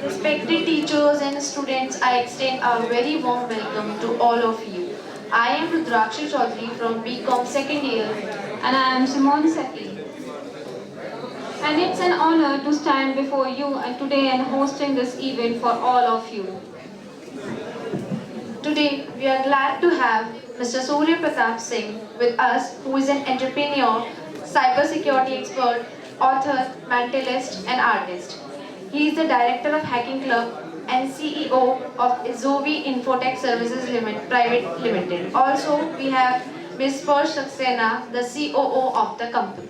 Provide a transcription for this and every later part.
Respected teachers and students, I extend a very warm welcome to all of you. I am Rudrakshi Chaudhary from BCom second year. And I am Simone Seki. And it's an honor to stand before you and today and hosting this event for all of you. Today, we are glad to have Mr. Surya Pratap Singh with us, who is an entrepreneur, cybersecurity expert, author, mentalist, and artist. He is the director of Hacking Club and CEO of Zovi Infotech Services Private Limited. Also, we have Ms. Sparsh Saxena, the COO of the company.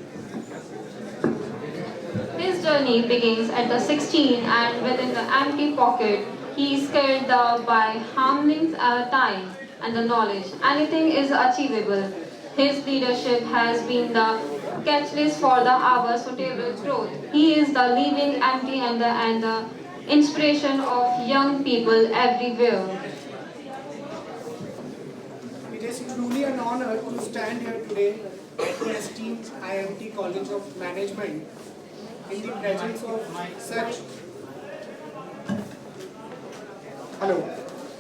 His journey begins at the 16 and within the empty pocket, he is scared by harnessing time and the knowledge. Anything is achievable. His leadership has been the catalyst for our sustainable growth. He is the living empty and the inspiration of young people everywhere. It is truly an honor to stand here today at the esteemed IMT College of Management in the presence of such. Hello,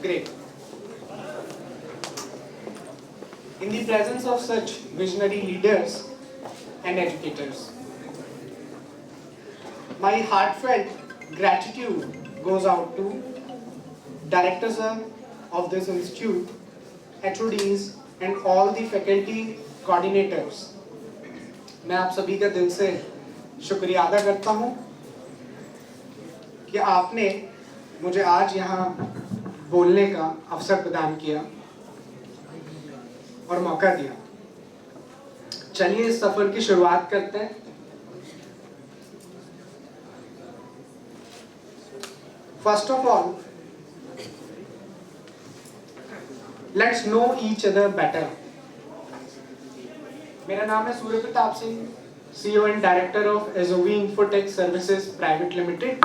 great. In the presence of such visionary leaders and educators. My heartfelt gratitude goes out to directors of this institute, HODs and all the faculty coordinators. मैं आप सभी का दिल से शुक्रिया अदा करता हूँ कि आपने मुझे आज यहाँ बोलने का अवसर प्रदान किया और मौका दिया। चलिए इस सफर की शुरुआत करते हैं। First of all, let's know each other better. मेरा नाम है Surya Pratap Singh, CEO and Director of Zovi Infotech Services Private Limited.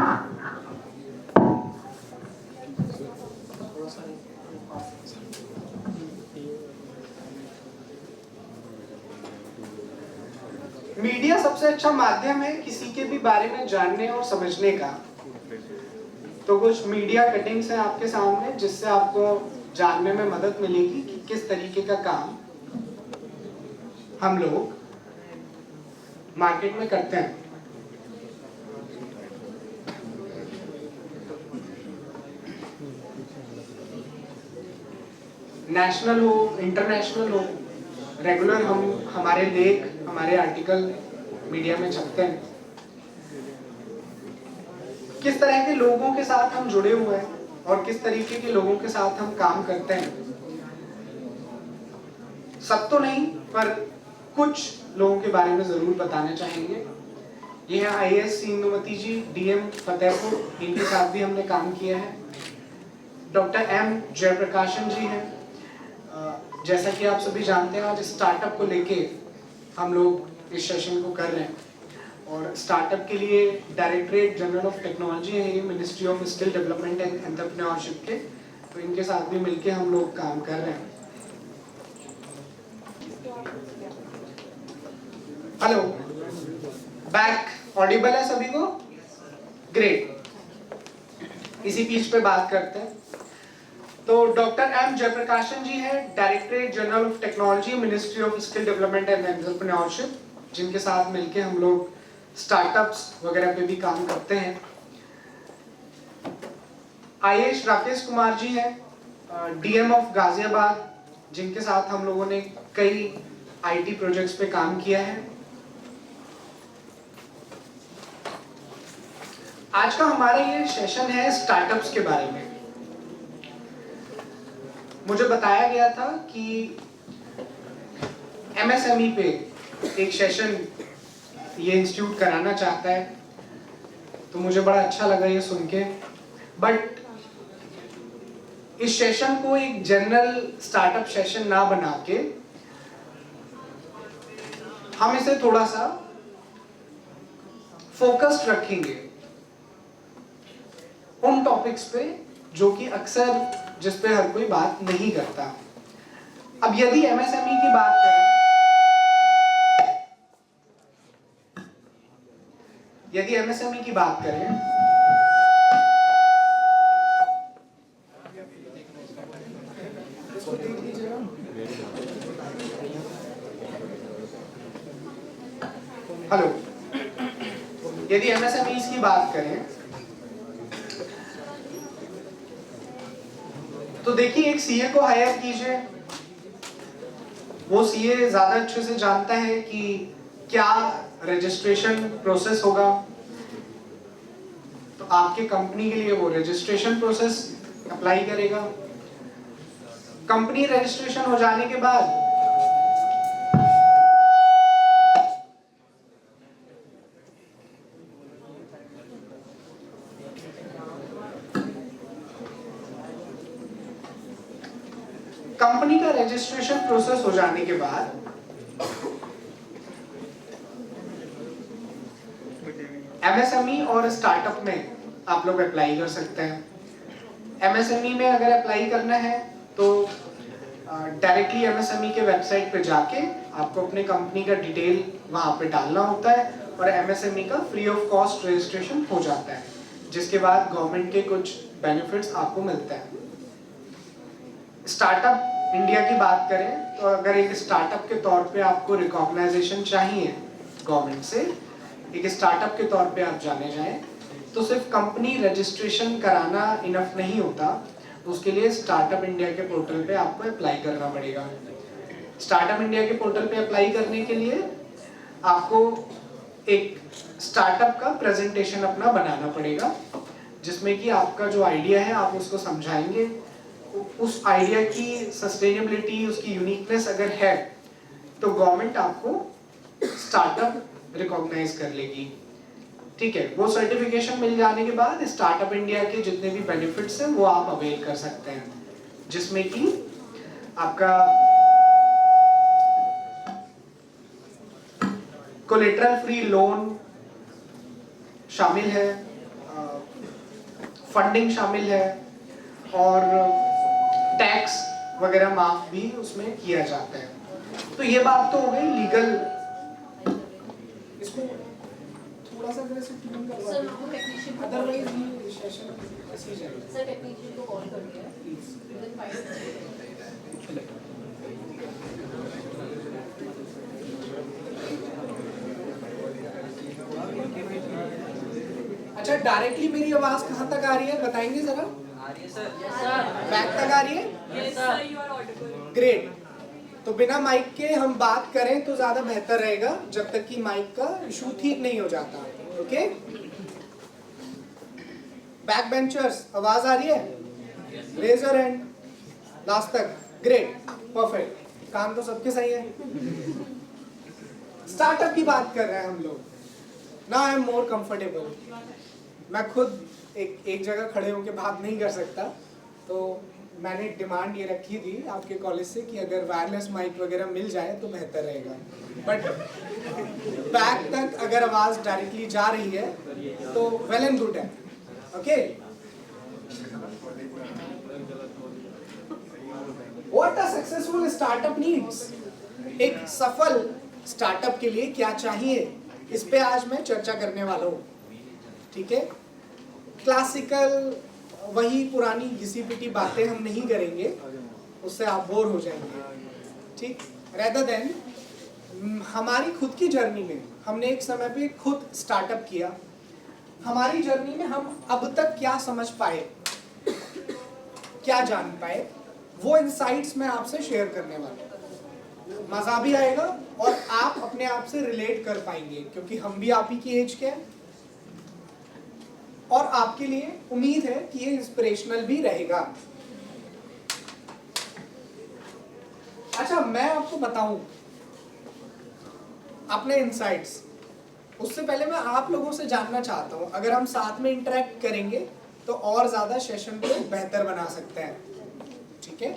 Media सबसे अच्छा माध्यम है किसी के भी बारे में जानने और समझने का। तो कुछ मीडिया कटिंग्स हैं आपके सामने जिससे आपको जानने में मदद मिलेगी कि किस तरीके का काम हम लोग मार्केट में करते हैं। नेशनल हो, इंटरनेशनल हो, रेगुलर हमारे लेख, हमारे आर्टिकल मीडिया में छपते हैं। किस तरह के लोगों के साथ हम जुड़े हुए हैं और किस तरीके के लोगों के साथ हम काम करते हैं, सब तो नहीं पर कुछ लोगों के बारे में जरूर बताना चाहेंगे। ये है IAS इंदुमती जी, DM फतेहपुर, इनके साथ भी हमने काम किया है। डॉक्टर M जयप्रकाशन जी हैं। जैसा कि आप सभी जानते हैं, आज स्टार्टअप को लेके हम लोग इस सेशन को कर रहे हैं और स्टार्टअप के लिए डायरेक्टरेट जनरल ऑफ टेक्नोलॉजी है, ये ministry of skill development and entrepreneurship के, तो इनके साथ भी मिलके हम लोग काम कर रहे हैं। हेलो, बैक ऑडिबल है सभी को? ग्रेट। इसी पीच पे बात करते हैं। तो डॉक्टर M जयप्रकाशन जी है, directorate general of technology, ministry of skill development and entrepreneurship, जिनके साथ मिलके हम लोग स्टार्टअप्स वगैरह पे भी काम करते हैं। IAS राकेश कुमार जी हैं, DM ऑफ गाजियाबाद, जिनके साथ हम लोगों ने कई IT प्रोजेक्ट्स पे काम किया है। आज का हमारा ये सेशन है स्टार्टअप्स के बारे में। मुझे बताया गया था कि MSME पे एक सेशन ये इंस्टीट्यूट कराना चाहता है, तो मुझे बड़ा अच्छा लगा ये सुन के। बट इस सेशन को एक जनरल स्टार्टअप सेशन ना बना के हम इसे थोड़ा सा फोकस्ड रखेंगे उन टॉपिक्स पे जो कि अक्सर जिस पे हर कोई बात नहीं करता। अब यदि MSME की बात करें, यदि MSME की बात करें बात करें तो देखिए, एक सीए को हायर कीजिए, वो सीए ज्यादा अच्छे से जानता है कि क्या रजिस्ट्रेशन प्रोसेस होगा, तो आपके कंपनी के लिए वो रजिस्ट्रेशन प्रोसेस अप्लाई करेगा। कंपनी रजिस्ट्रेशन हो जाने के बाद कंपनी का रजिस्ट्रेशन प्रोसेस हो जाने के बाद एमएसएमई और स्टार्टअप में आप लोग अप्लाई कर सकते हैं। एमएसएमई में अगर अप्लाई करना है तो डायरेक्टली एमएसएमई के वेबसाइट पे जाके आपको अपने कंपनी का डिटेल वहां पे डालना होता है और एमएसएमई का फ्री ऑफ कॉस्ट रजिस्ट्रेशन हो जाता है, जिसके बाद गवर्नमेंट के कुछ बेनिफिट्स आपको मिलते हैं। स्टार्टअप इंडिया की बात करें तो अगर एक स्टार्टअप के तौर पे आपको रिकॉग्नाइजेशन चाहिए गवर्नमेंट से, एक स्टार्टअप के तौर पे आप जाने जाएं, तो सिर्फ कंपनी रजिस्ट्रेशन कराना इनफ नहीं होता, उसके लिए स्टार्टअप इंडिया के पोर्टल पे आपको अप्लाई करना पड़ेगा। स्टार्टअप इंडिया के पोर्टल पे अप्लाई करने के लिए आपको एक स्टार्टअप का प्रेजेंटेशन अपना बनाना पड़ेगा, जिसमें कि आपका जो आइडिया है आप उसको समझाएंगे, उस आइडिया की सस्टेनेबिलिटी, उसकी यूनिकनेस अगर है तो गवर्नमेंट आपको स्टार्टअप रिकॉग्नाइज कर लेगी। ठीक है, वो सर्टिफिकेशन मिल जाने के बाद स्टार्टअप इंडिया के जितने भी बेनिफिट्स हैं वो आप अवेल कर सकते हैं, जिसमें कि आपका कोलेटरल फ्री लोन शामिल है, फंडिंग शामिल है और टैक्स वगैरह माफ भी उसमें किया जाता है। तो ये बात तो हो गई लीगल। इसको थोड़ा सा अगर ऐसे ट्यून करवा दो, अदरवाइज ये सेशन ऐसे ही जाएगा। सर टेक्नीशियन को कॉल कर दिया प्लीज। अच्छा, डायरेक्टली मेरी आवाज कहाँ तक आ रही है बताएंगे जरा? बैक तक आ रही है? ग्रेट। तो बिना माइक के हम बात करें तो ज्यादा बेहतर रहेगा, जब तक कि माइक का इशू ठीक नहीं हो जाता। ओके, बैक बेंचर्स आवाज आ रही है? रेज योर हैंड लास्ट तक। ग्रेट, परफेक्ट, काम तो सबके सही है। स्टार्टअप की बात कर रहे हैं हम लोग। Now I am more comfortable. मैं खुद एक जगह खड़े होकर बात नहीं कर सकता, तो मैंने डिमांड ये रखी थी आपके कॉलेज से कि अगर वायरलेस माइक वगैरह मिल जाए तो बेहतर रहेगा, बट बैक तक अगर आवाज डायरेक्टली जा रही है तो वेल एंड गुड है। Okay, what a successful startup needs. एक सफल स्टार्टअप के लिए क्या चाहिए, इस पे आज मैं चर्चा करने वाला हूँ। ठीक है, क्लासिकल वही पुरानी घिसी पिटी बातें हम नहीं करेंगे, उससे आप बोर हो जाएंगे। ठीक, रेदर देन हमारी खुद की जर्नी में हमने एक समय पे खुद स्टार्टअप किया, हमारी जर्नी में हम अब तक क्या समझ पाए, क्या जान पाए, वो इनसाइट्स मैं आपसे शेयर करने वाला हूँ। मजा भी आएगा और आप अपने आप से रिलेट कर पाएंगे, क्योंकि हम भी आप ही की एज के हैं और आपके लिए उम्मीद है कि ये इंस्पिरेशनल भी रहेगा। अच्छा, मैं आपको बताऊं अपने इनसाइट्स, उससे पहले मैं आप लोगों से जानना चाहता हूं, अगर हम साथ में इंटरेक्ट करेंगे तो और ज्यादा सेशन को बेहतर बना सकते हैं। ठीक है,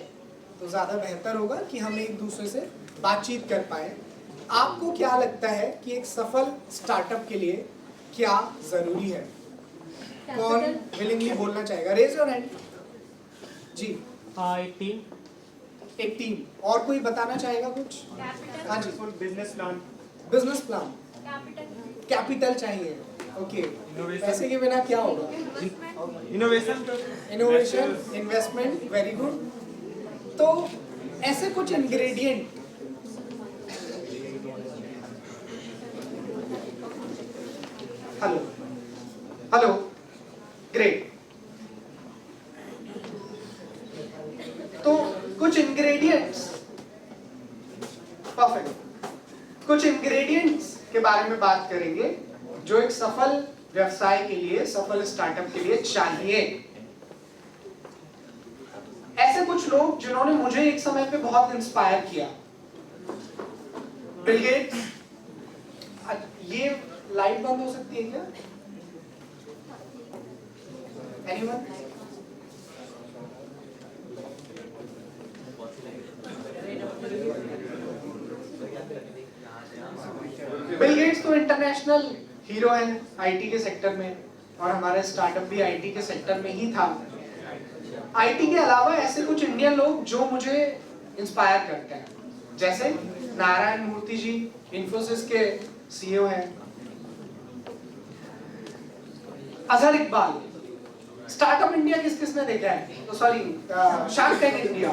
तो ज्यादा बेहतर होगा कि हम एक दूसरे से बातचीत कर पाए। आपको क्या लगता है कि एक सफल स्टार्टअप के लिए क्या जरूरी है? कौन विलिंगली बोलना चाहेगा? Raise your hand. जी हाँ, एक टीम। और कोई बताना चाहेगा कुछ? हाँ जी, business plan, business plan, capital चाहिए। ओके, पैसे के बिना क्या होगा? Innovation, investment, very good. तो ऐसे कुछ इंग्रेडिएंट हेलो ग्रेट। तो कुछ इंग्रेडिएंट्स, परफेक्ट, कुछ इंग्रेडिएंट्स के बारे में बात करेंगे जो एक सफल व्यवसाय के लिए, सफल स्टार्टअप के लिए चाहिए। ऐसे कुछ लोग जिन्होंने मुझे एक समय पे बहुत इंस्पायर किया, बिल गेट्स। ये लाइट बंद हो सकती है क्या? एनीवन? बिल गेट्स तो इंटरनेशनल हीरो है आईटी के सेक्टर में, और हमारा स्टार्टअप भी आईटी के सेक्टर में ही था। आईटी के अलावा ऐसे कुछ इंडियन लोग जो मुझे इंस्पायर करते हैं, जैसे नारायण मूर्ति जी, इन्फोसिस के सीईओ हैं। अजहर इकबाल। स्टार्टअप इंडिया किस किसने देखा है? तो सॉरी, शार्क टैंक इंडिया।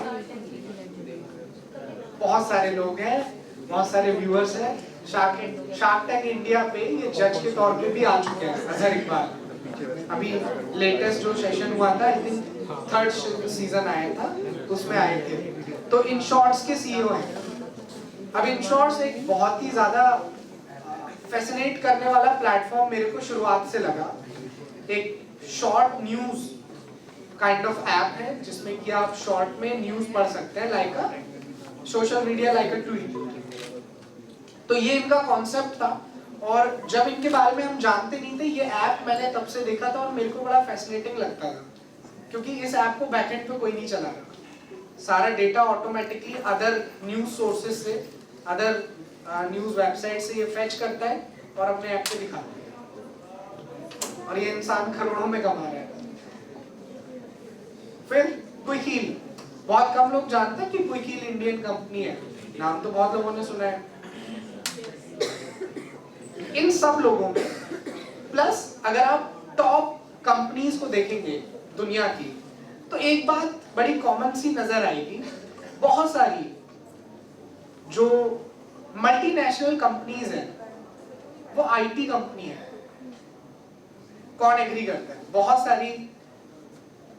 बहुत सारे लोग हैं, बहुत सारे व्यूअर्स हैं। शार्क टैंक इंडिया पे ये जज के तौर पे भी आ चुके हैं अजहर इकबाल। अभी लेटेस्ट जो सेशन हुआ था, आई थिंक 3rd सीजन आया था, उसमें आए थे। तो इन शॉर्ट्स के सीईओ हैं। अब इन शॉर्ट्स एक बहुत ही ज्यादा फैसिनेट करने वाला प्लेटफॉर्म मेरे को शुरुआत से लगा। एक short news kind of app है जिसमें कि आप शॉर्ट में न्यूज पढ़ सकते हैं, like a social media, like a tweet. तो ये इनका कॉन्सेप्ट था, और जब इनके बारे में हम जानते नहीं थे, ये ऐप मैंने तब से देखा था और मेरे को बड़ा फैसिनेटिंग लगता था, क्योंकि इस ऐप को बैकएंड पे कोई नहीं चला रहा। सारा data automatically other news sources से, अदर न्यूज वेबसाइट से ये फेच करता है और अपने ऐप पे दिखाता है, और ये इंसान करोड़ों में कमा रहा है। फिर क्विकहील, बहुत कम लोग जानते हैं कि क्विकहील इंडियन कंपनी है, नाम तो बहुत लोगों ने सुना है। इन सब लोगों में प्लस अगर आप टॉप कंपनीज को देखेंगे दुनिया की, तो एक बात बड़ी कॉमन सी नजर आएगी। बहुत सारी जो मल्टीनेशनल कंपनीज हैं वो आईटी कंपनी है। कौन एग्री करता है? बहुत सारी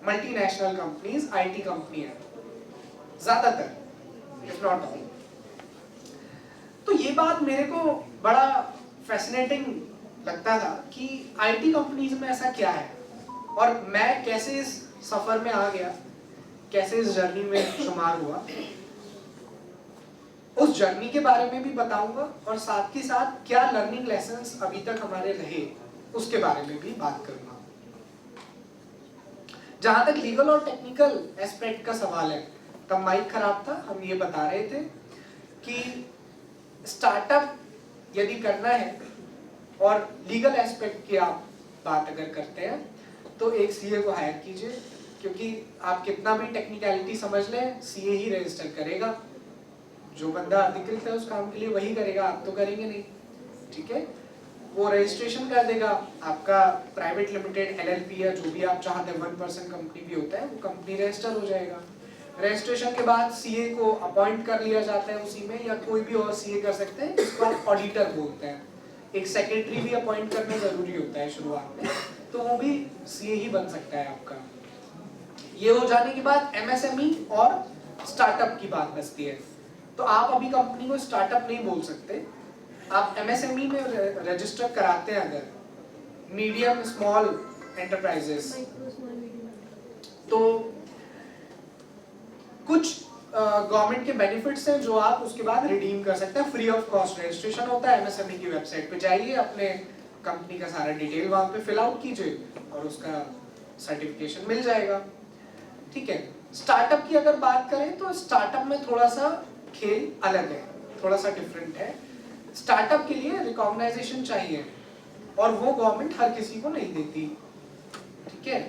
मल्टीनेशनल कंपनीज आईटी कंपनी है, ज्यादातर, इफ नॉट ऑल। तो ये बात मेरे को बड़ा फैसिनेटिंग लगता था कि आईटी कंपनीज में ऐसा क्या है, और मैं कैसे इस सफर में आ गया, कैसे इस जर्नी में शुमार हुआ। उस जर्नी के बारे में भी बताऊंगा, और साथ ही साथ क्या लर्निंग लेसन्स अभी तक हमारे रहे उसके बारे में भी बात करूंगा। जहां तक लीगल और टेक्निकल एस्पेक्ट का सवाल है, तब माइक खराब था, हम ये बता रहे थे कि स्टार्टअप यदि करना है और लीगल एस्पेक्ट की आप बात अगर करते हैं, तो एक सीए को हायर कीजिए, क्योंकि आप कितना भी टेक्निकलिटी समझ लें, सीए ही रजिस्टर करेगा। जो बंदा अधिकृत है उस काम के लिए वही करेगा, आप तो करेंगे नहीं, ठीक है। वो रजिस्ट्रेशन कर देगा, आपका प्राइवेट लिमिटेड, एलएलपी या जो भी आप चाहते हैं, 1% कंपनी भी होता है, वो कंपनी रजिस्टर हो जाएगा। रजिस्ट्रेशन के बाद सीए को अपॉइंट कर लिया जाता है उसी में, या कोई भी और सीए कर सकते हैं, इसको आप ऑडिटर बोलते हैं। एक सेक्रेटरी भी अपॉइंट करना जरूरी होता है शुरुआत में, तो वो भी सीए ही बन सकता है आपका। ये हो जाने के बाद एमएसएमई और स्टार्टअप की बात बचती है। तो आप अभी कंपनी को स्टार्टअप नहीं बोल सकते, आप एमएसएमई में रजिस्टर कराते हैं अगर, मीडियम स्मॉल एंटरप्राइजेस, तो कुछ गवर्नमेंट के बेनिफिट्स हैं जो आप उसके बाद रिडीम कर सकते हैं। फ्री ऑफ कॉस्ट रजिस्ट्रेशन होता है, एमएसएमई की वेबसाइट पे जाइए, अपने कंपनी का सारा डिटेल वहां पे फिल आउट कीजिए और उसका सर्टिफिकेशन मिल जाएगा, ठीक है। स्टार्टअप की अगर बात करें तो स्टार्टअप में थोड़ा सा खेल अलग है, थोड़ा सा डिफरेंट है। स्टार्टअप के लिए रिकॉग्नाइजेशन चाहिए, और वो गवर्नमेंट हर किसी को नहीं देती, ठीक है।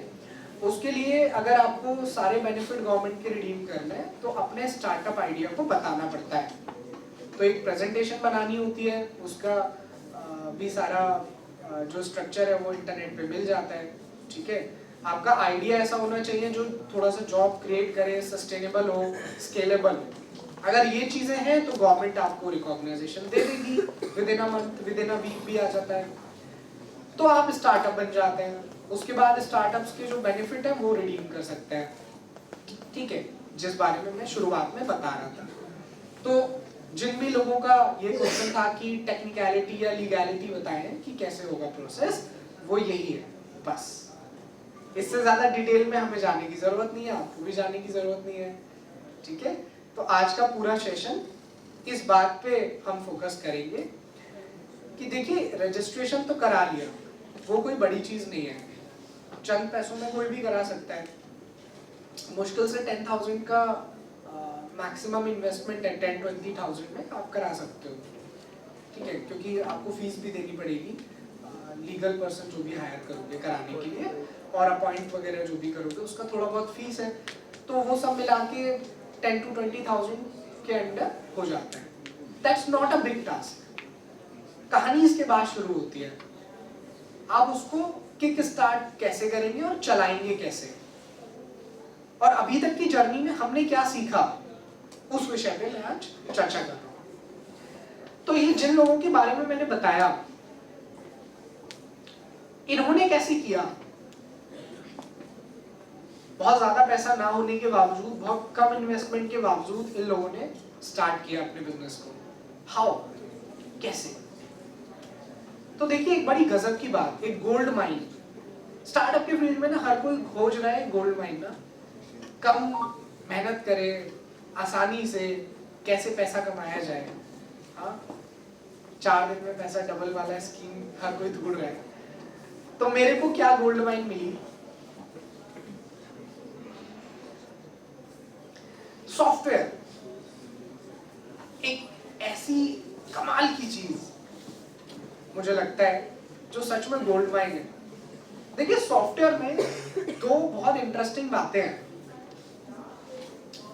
उसके लिए अगर आपको सारे बेनिफिट गवर्नमेंट के रिडीम करना है, तो अपने स्टार्टअप आइडिया को बताना पड़ता है। तो एक प्रेजेंटेशन बनानी होती है, उसका भी सारा जो स्ट्रक्चर है वो इंटरनेट पे मिल जाता है, ठीक है। आपका आइडिया ऐसा होना चाहिए जो थोड़ा सा जॉब क्रिएट करे, सस्टेनेबल हो, स्केलेबल हो। अगर ये चीजें हैं तो गवर्नमेंट आपको रिकॉग्नाइजेशन दे देगी, within a month, within a week भी आ जाता है, तो आप स्टार्टअप बन जाते हैं। उसके बाद स्टार्टअप्स के जो बेनिफिट है वो रिडीम कर सकते हैं, ठीक है, जिस बारे में मैं शुरुआत में बता रहा था। तो जिन भी लोगों का ये क्वेश्चन था कि टेक्निकलिटी या लीगैलिटी बताएं कि कैसे होगा प्रोसेस, वो यही है बस। इससे ज्यादा डिटेल में हमें जाने की जरूरत नहीं है, आपको भी जाने की जरूरत नहीं है, ठीक है। तो आज का पूरा सेशन इस बात पे हम फोकस करेंगे कि देखिए रजिस्ट्रेशन तो करा लिया, वो कोई बड़ी चीज नहीं है, चंद पैसों में कोई भी करा सकता है। मुश्किल से 10,000 का मैक्सिमम इन्वेस्टमेंट है, 10-20,000 में आप करा सकते हो, ठीक है, क्योंकि आपको फीस भी देनी पड़ेगी, लीगल पर्सन जो भी हायर करोगे कराने के लिए और अपॉइंट वगैरह जो भी करोगे उसका थोड़ा बहुत फीस है, तो वो सब मिला के 10-20,000 के अंडर हो जाता है। That's not a big task. कहानी इसके बाद शुरू होती है, आप उसको किक स्टार्ट कैसे करेंगे और चलाएंगे कैसे, और अभी तक की जर्नी में हमने क्या सीखा, उस विषय पे मैं आज चर्चा कर रहा हूं। तो ये जिन लोगों के बारे में मैंने बताया, इन्होंने कैसे किया, बहुत ज्यादा पैसा ना होने के बावजूद, बहुत कम इन्वेस्टमेंट के बावजूद इन लोगों ने स्टार्ट किया अपने बिजनेस को। हाउ, कैसे? तो देखिए एक बड़ी गजब की बात, एक गोल्ड माइन स्टार्टअप के फील्ड में ना हर कोई खोज रहा है गोल्ड माइन ना, कम मेहनत करे, आसानी से कैसे पैसा कमाया जाए, हाँ 4 दिन में पैसा डबल वाला स्कीम हर कोई ढूंढ रहा है। तो मेरे को क्या गोल्ड माइन मिली? सॉफ्टवेयर, एक ऐसी कमाल की चीज मुझे लगता है जो सच में गोल्ड माइन है। देखिए सॉफ्टवेयर में 2 बहुत इंटरेस्टिंग बातें हैं।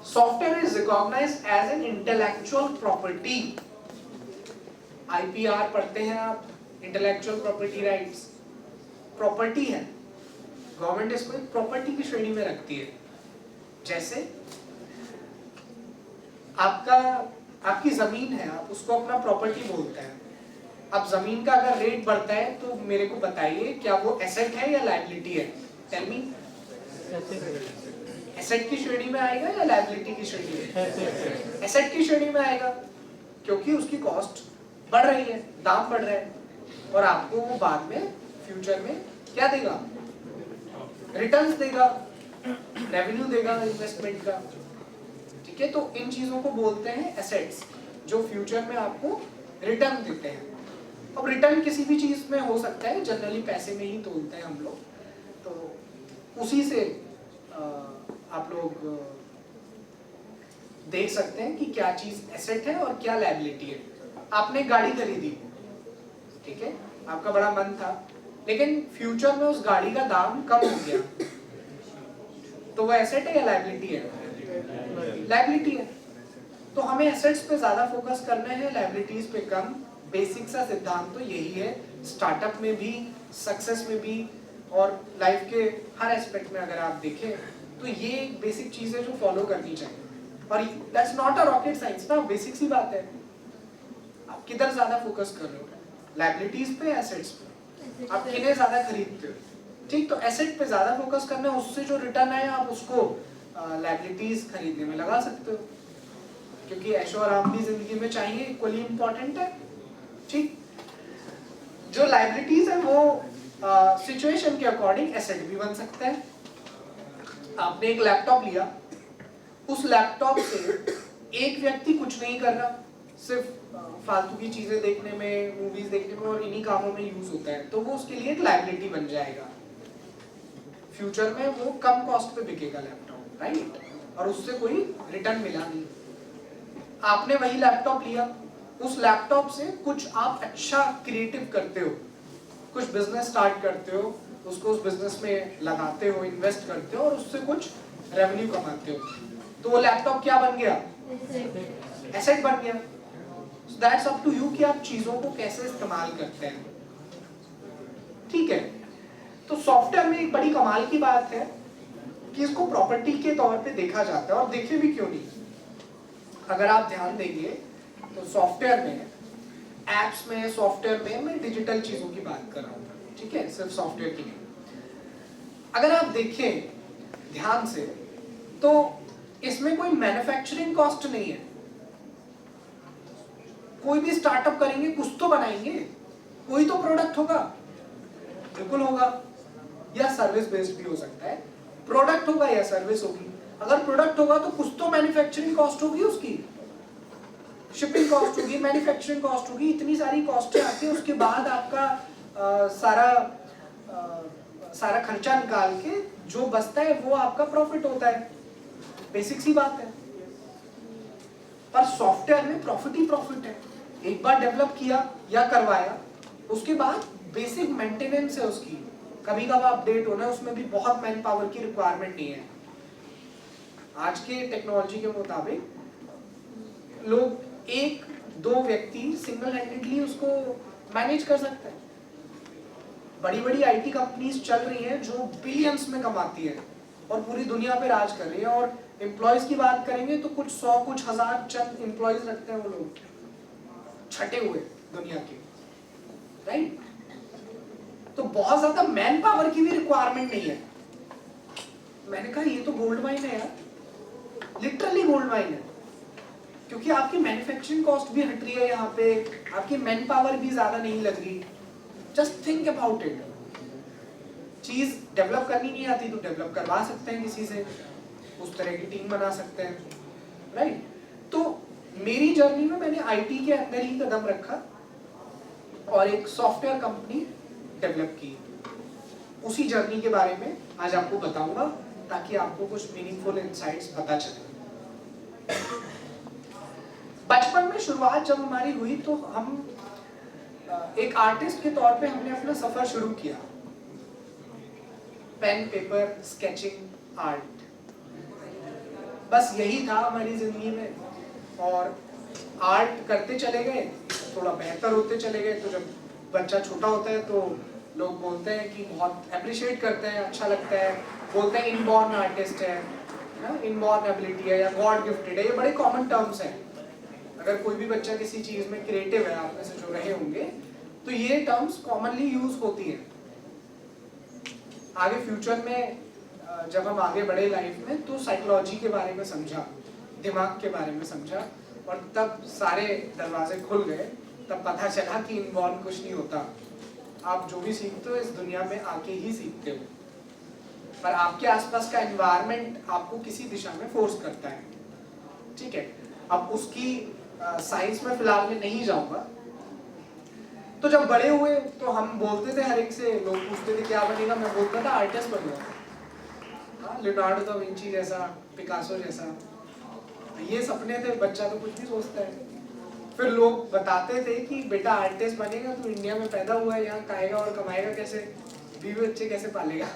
Software is recognised as an intellectual property. IPR पढ़ते हैं आप, इंटेलेक्चुअल प्रॉपर्टी राइट्स, प्रॉपर्टी है, गवर्नमेंट इसको एक प्रॉपर्टी की श्रेणी में रखती है। जैसे आपकी जमीन है, आप उसको अपना प्रॉपर्टी बोलते हैं। अब जमीन का अगर रेट बढ़ता है तो मेरे को बताइए क्या वो एसेट है या लायबिलिटी है? Tell me. एसेट की श्रेणी में आएगा या लायबिलिटी की श्रेणी में? एसेट की श्रेणी में आएगा, क्योंकि उसकी कॉस्ट बढ़ रही है, दाम बढ़ रहा है, और आपको वो बाद में फ्यूचर में क्या देगा? रिटर्न्स देगा, रेवेन्यू देगा इन्वेस्टमेंट का, ठीक है। तो इन चीजों को बोलते हैं एसेट्स, जो फ्यूचर में आपको रिटर्न देते हैं। अब रिटर्न किसी भी चीज में हो सकता है, जनरली पैसे में ही तोलते हैं हम लोग, तो उसी से आप लोग देख सकते हैं कि क्या चीज एसेट है और क्या लायबिलिटी है। आपने गाड़ी खरीदी, ठीक है, आपका बड़ा मन था, लेकिन फ्यूचर में उस गाड़ी का दाम कम हो गया, तो वो एसेट है या लायबिलिटी है? लायबिलिटी है। तो हमें एसेट्स पे ज्यादा फोकस करना है, लायबिलिटीज पे कम। बेसिक सा सिद्धांत तो यही है, स्टार्टअप में भी, सक्सेस में भी, और लाइफ के हर एस्पेक्ट में अगर आप देखें तो ये बेसिक चीज है जो फॉलो करनी चाहिए। और that's not a rocket science ना, बेसिक सी बात है। आप किधर ज्यादा फोकस कर रहे हो, लायबिलिटीज पे, एसेट्स पे? आप किन्हें ज्यादा खरीदते हो, ठीक? तो एसेट पे ज्यादा फोकस करना है, उससे जो रिटर्न है आप उसको लायबिलिटीज खरीदने में लगा सकते हो, क्योंकि ऐशो आराम भी जिंदगी में चाहिए, इक्वली इंपॉर्टेंट है, ठीक। जो लायबिलिटीज है वो सिचुएशन के अकॉर्डिंग एसेट भी बन सकता है। आपने एक लैपटॉप लिया, उस लैपटॉप से एक व्यक्ति कुछ नहीं कर रहा, सिर्फ फालतू की चीजें देखने में, मूवीज देखने में और इन्हीं कामों में यूज होता है, तो वो उसके लिए एक लायबिलिटी बन जाएगा। फ्यूचर में वो कम कॉस्ट पे बिकेगा लैपटॉप, राइट, और उससे कोई रिटर्न मिला नहीं। आपने वही लैपटॉप लिया, उस लैपटॉप से कुछ आप अच्छा क्रिएटिव करते हो, कुछ बिजनेस स्टार्ट करते हो, उसको उस बिजनेस में लगाते हो, इन्वेस्ट करते हो और उससे कुछ रेवेन्यू कमाते हो, तो वो लैपटॉप क्या बन गया? एसेट बन गया। दैट्स अप टू यू कि आप चीजों को कैसे इस्तेमाल करते हैं, ठीक है। तो सॉफ्टवेयर में एक बड़ी कमाल की बात है कि इसको प्रॉपर्टी के तौर पे देखा जाता है, और देखे भी क्यों नहीं। अगर आप ध्यान देंगे तो सॉफ्टवेयर में, एप्स में, सॉफ्टवेयर में, मैं डिजिटल चीजों की बात कर रहा हूँ, ठीक है, सिर्फ सॉफ्टवेयर की नहीं। अगर आप देखें ध्यान से तो इसमें कोई मैन्युफैक्चरिंग कॉस्ट नहीं है। कोई भी स्टार्टअप करेंगे कुछ तो बनाएंगे, कोई तो प्रोडक्ट होगा, बिल्कुल होगा, या सर्विस बेस्ड भी हो सकता है। प्रोडक्ट होगा या सर्विस होगी। अगर प्रोडक्ट होगा तो कुछ तो मैन्युफैक्चरिंग कॉस्ट होगी, उसकी शिपिंग कॉस्ट होगी, मैन्युफैक्चरिंग कॉस्ट होगी, इतनी सारी कॉस्टें आती है। उसके बाद आपका सारा खर्चा निकाल के जो बचता है वो आपका प्रॉफिट होता है। बेसिक सी बात है। पर सॉफ्टवेयर में प्रॉफिट ही प्रॉफिट है। एक बार डेवलप किया या करवाया, उसके बाद बेसिक मेंटेनेंस है उसकी, कभी कभार अपडेट होना है, उसमें भी बहुत मैन पावर की रिक्वायरमेंट नहीं है। आज के टेक्नोलॉजी के मुताबिक लोग एक दो व्यक्ति सिंगल हैंडेडली उसको मैनेज कर सकते हैं। बड़ी बड़ी आईटी कंपनीज चल रही हैं जो बिलियंस में कमाती है और पूरी दुनिया पे राज कर रही है। और एम्प्लॉयज की बात करेंगे तो कुछ 100 कुछ हजार चंद एम्प्लॉयज रखते हैं वो लोग, छटे हुए दुनिया के, राइट। तो बहुत ज्यादा मैन पावर की भी रिक्वायरमेंट नहीं है। मैंने कहा ये तो गोल्ड माइन है यार, लिटरली गोल्ड माइन है, क्योंकि आपकी मैन्युफैक्चरिंग कॉस्ट भी हट रही है, यहाँ पे आपकी मैन पावर भी ज्यादा नहीं लग रही। Just think about it. चीज डेवलप करनी नहीं आती तो डेवलप करवा सकते हैं किसी से, उस तरह की टीम बना सकते हैं, राइट। तो मेरी जर्नी में मैंने आईटी के अंदर ही कदम रखा और एक सॉफ्टवेयर कंपनी डेवलप की। उसी जर्नी के बारे में आज आपको बताऊंगा ताकि आपको कुछ मीनिंगफुल इनसाइट्स पता चले। बचपन में शुरुआत जब हमारी हुई तो हम एक आर्टिस्ट के तौर पे हमने अपना सफर शुरू किया। पेन पेपर स्केचिंग आर्ट, बस यही था हमारी जिंदगी में। और आर्ट करते चले गए, थोड़ा बेहतर होते चले गए। तो जब बच्चा छोटा होता है तो लोग बोलते हैं कि बहुत अप्रिशिएट करते हैं, अच्छा लगता है, बोलते हैं इनबॉर्न आर्टिस्ट है ना, इनबॉर्न एबिलिटी है या गॉड गिफ्टेड है। ये बड़े कॉमन टर्म्स हैं। अगर कोई भी बच्चा किसी चीज में क्रिएटिव है, आप में से जो रहे होंगे, तो ये टर्म्स कॉमनली यूज होती हैं। आगे फ्यूचर में जब हम आगे बढ़े लाइफ में तो साइकोलॉजी के बारे में समझा, दिमाग के बारे में समझा, और तब सारे दरवाजे खुल गए। तब पता चला कि इनबॉर्न कुछ नहीं होता। आप जो भी सीखते हो इस दुनिया में आके ही सीखते हो, पर आपके आसपास का एनवायरनमेंट आपको किसी दिशा में फोर्स करता है, ठीक है। अब उसकी साइंस में फिलहाल में नहीं जाऊंगा। तो जब बड़े हुए तो हम बोलते थे, हर एक से लोग पूछते थे क्या बनेगा, मैं बोलता था आर्टिस्ट बनूंगा, हाँ, लियोनार्डो दा विंची जैसा, पिकासो जैसा। ये सपने थे, बच्चा तो कुछ भी सोचता है। फिर लोग बताते थे कि बेटा आर्टिस्ट बनेगा तो इंडिया में पैदा हुआ है, यहाँ खाएगा और कमाएगा कैसे, बीवी बच्चे कैसे पालेगा।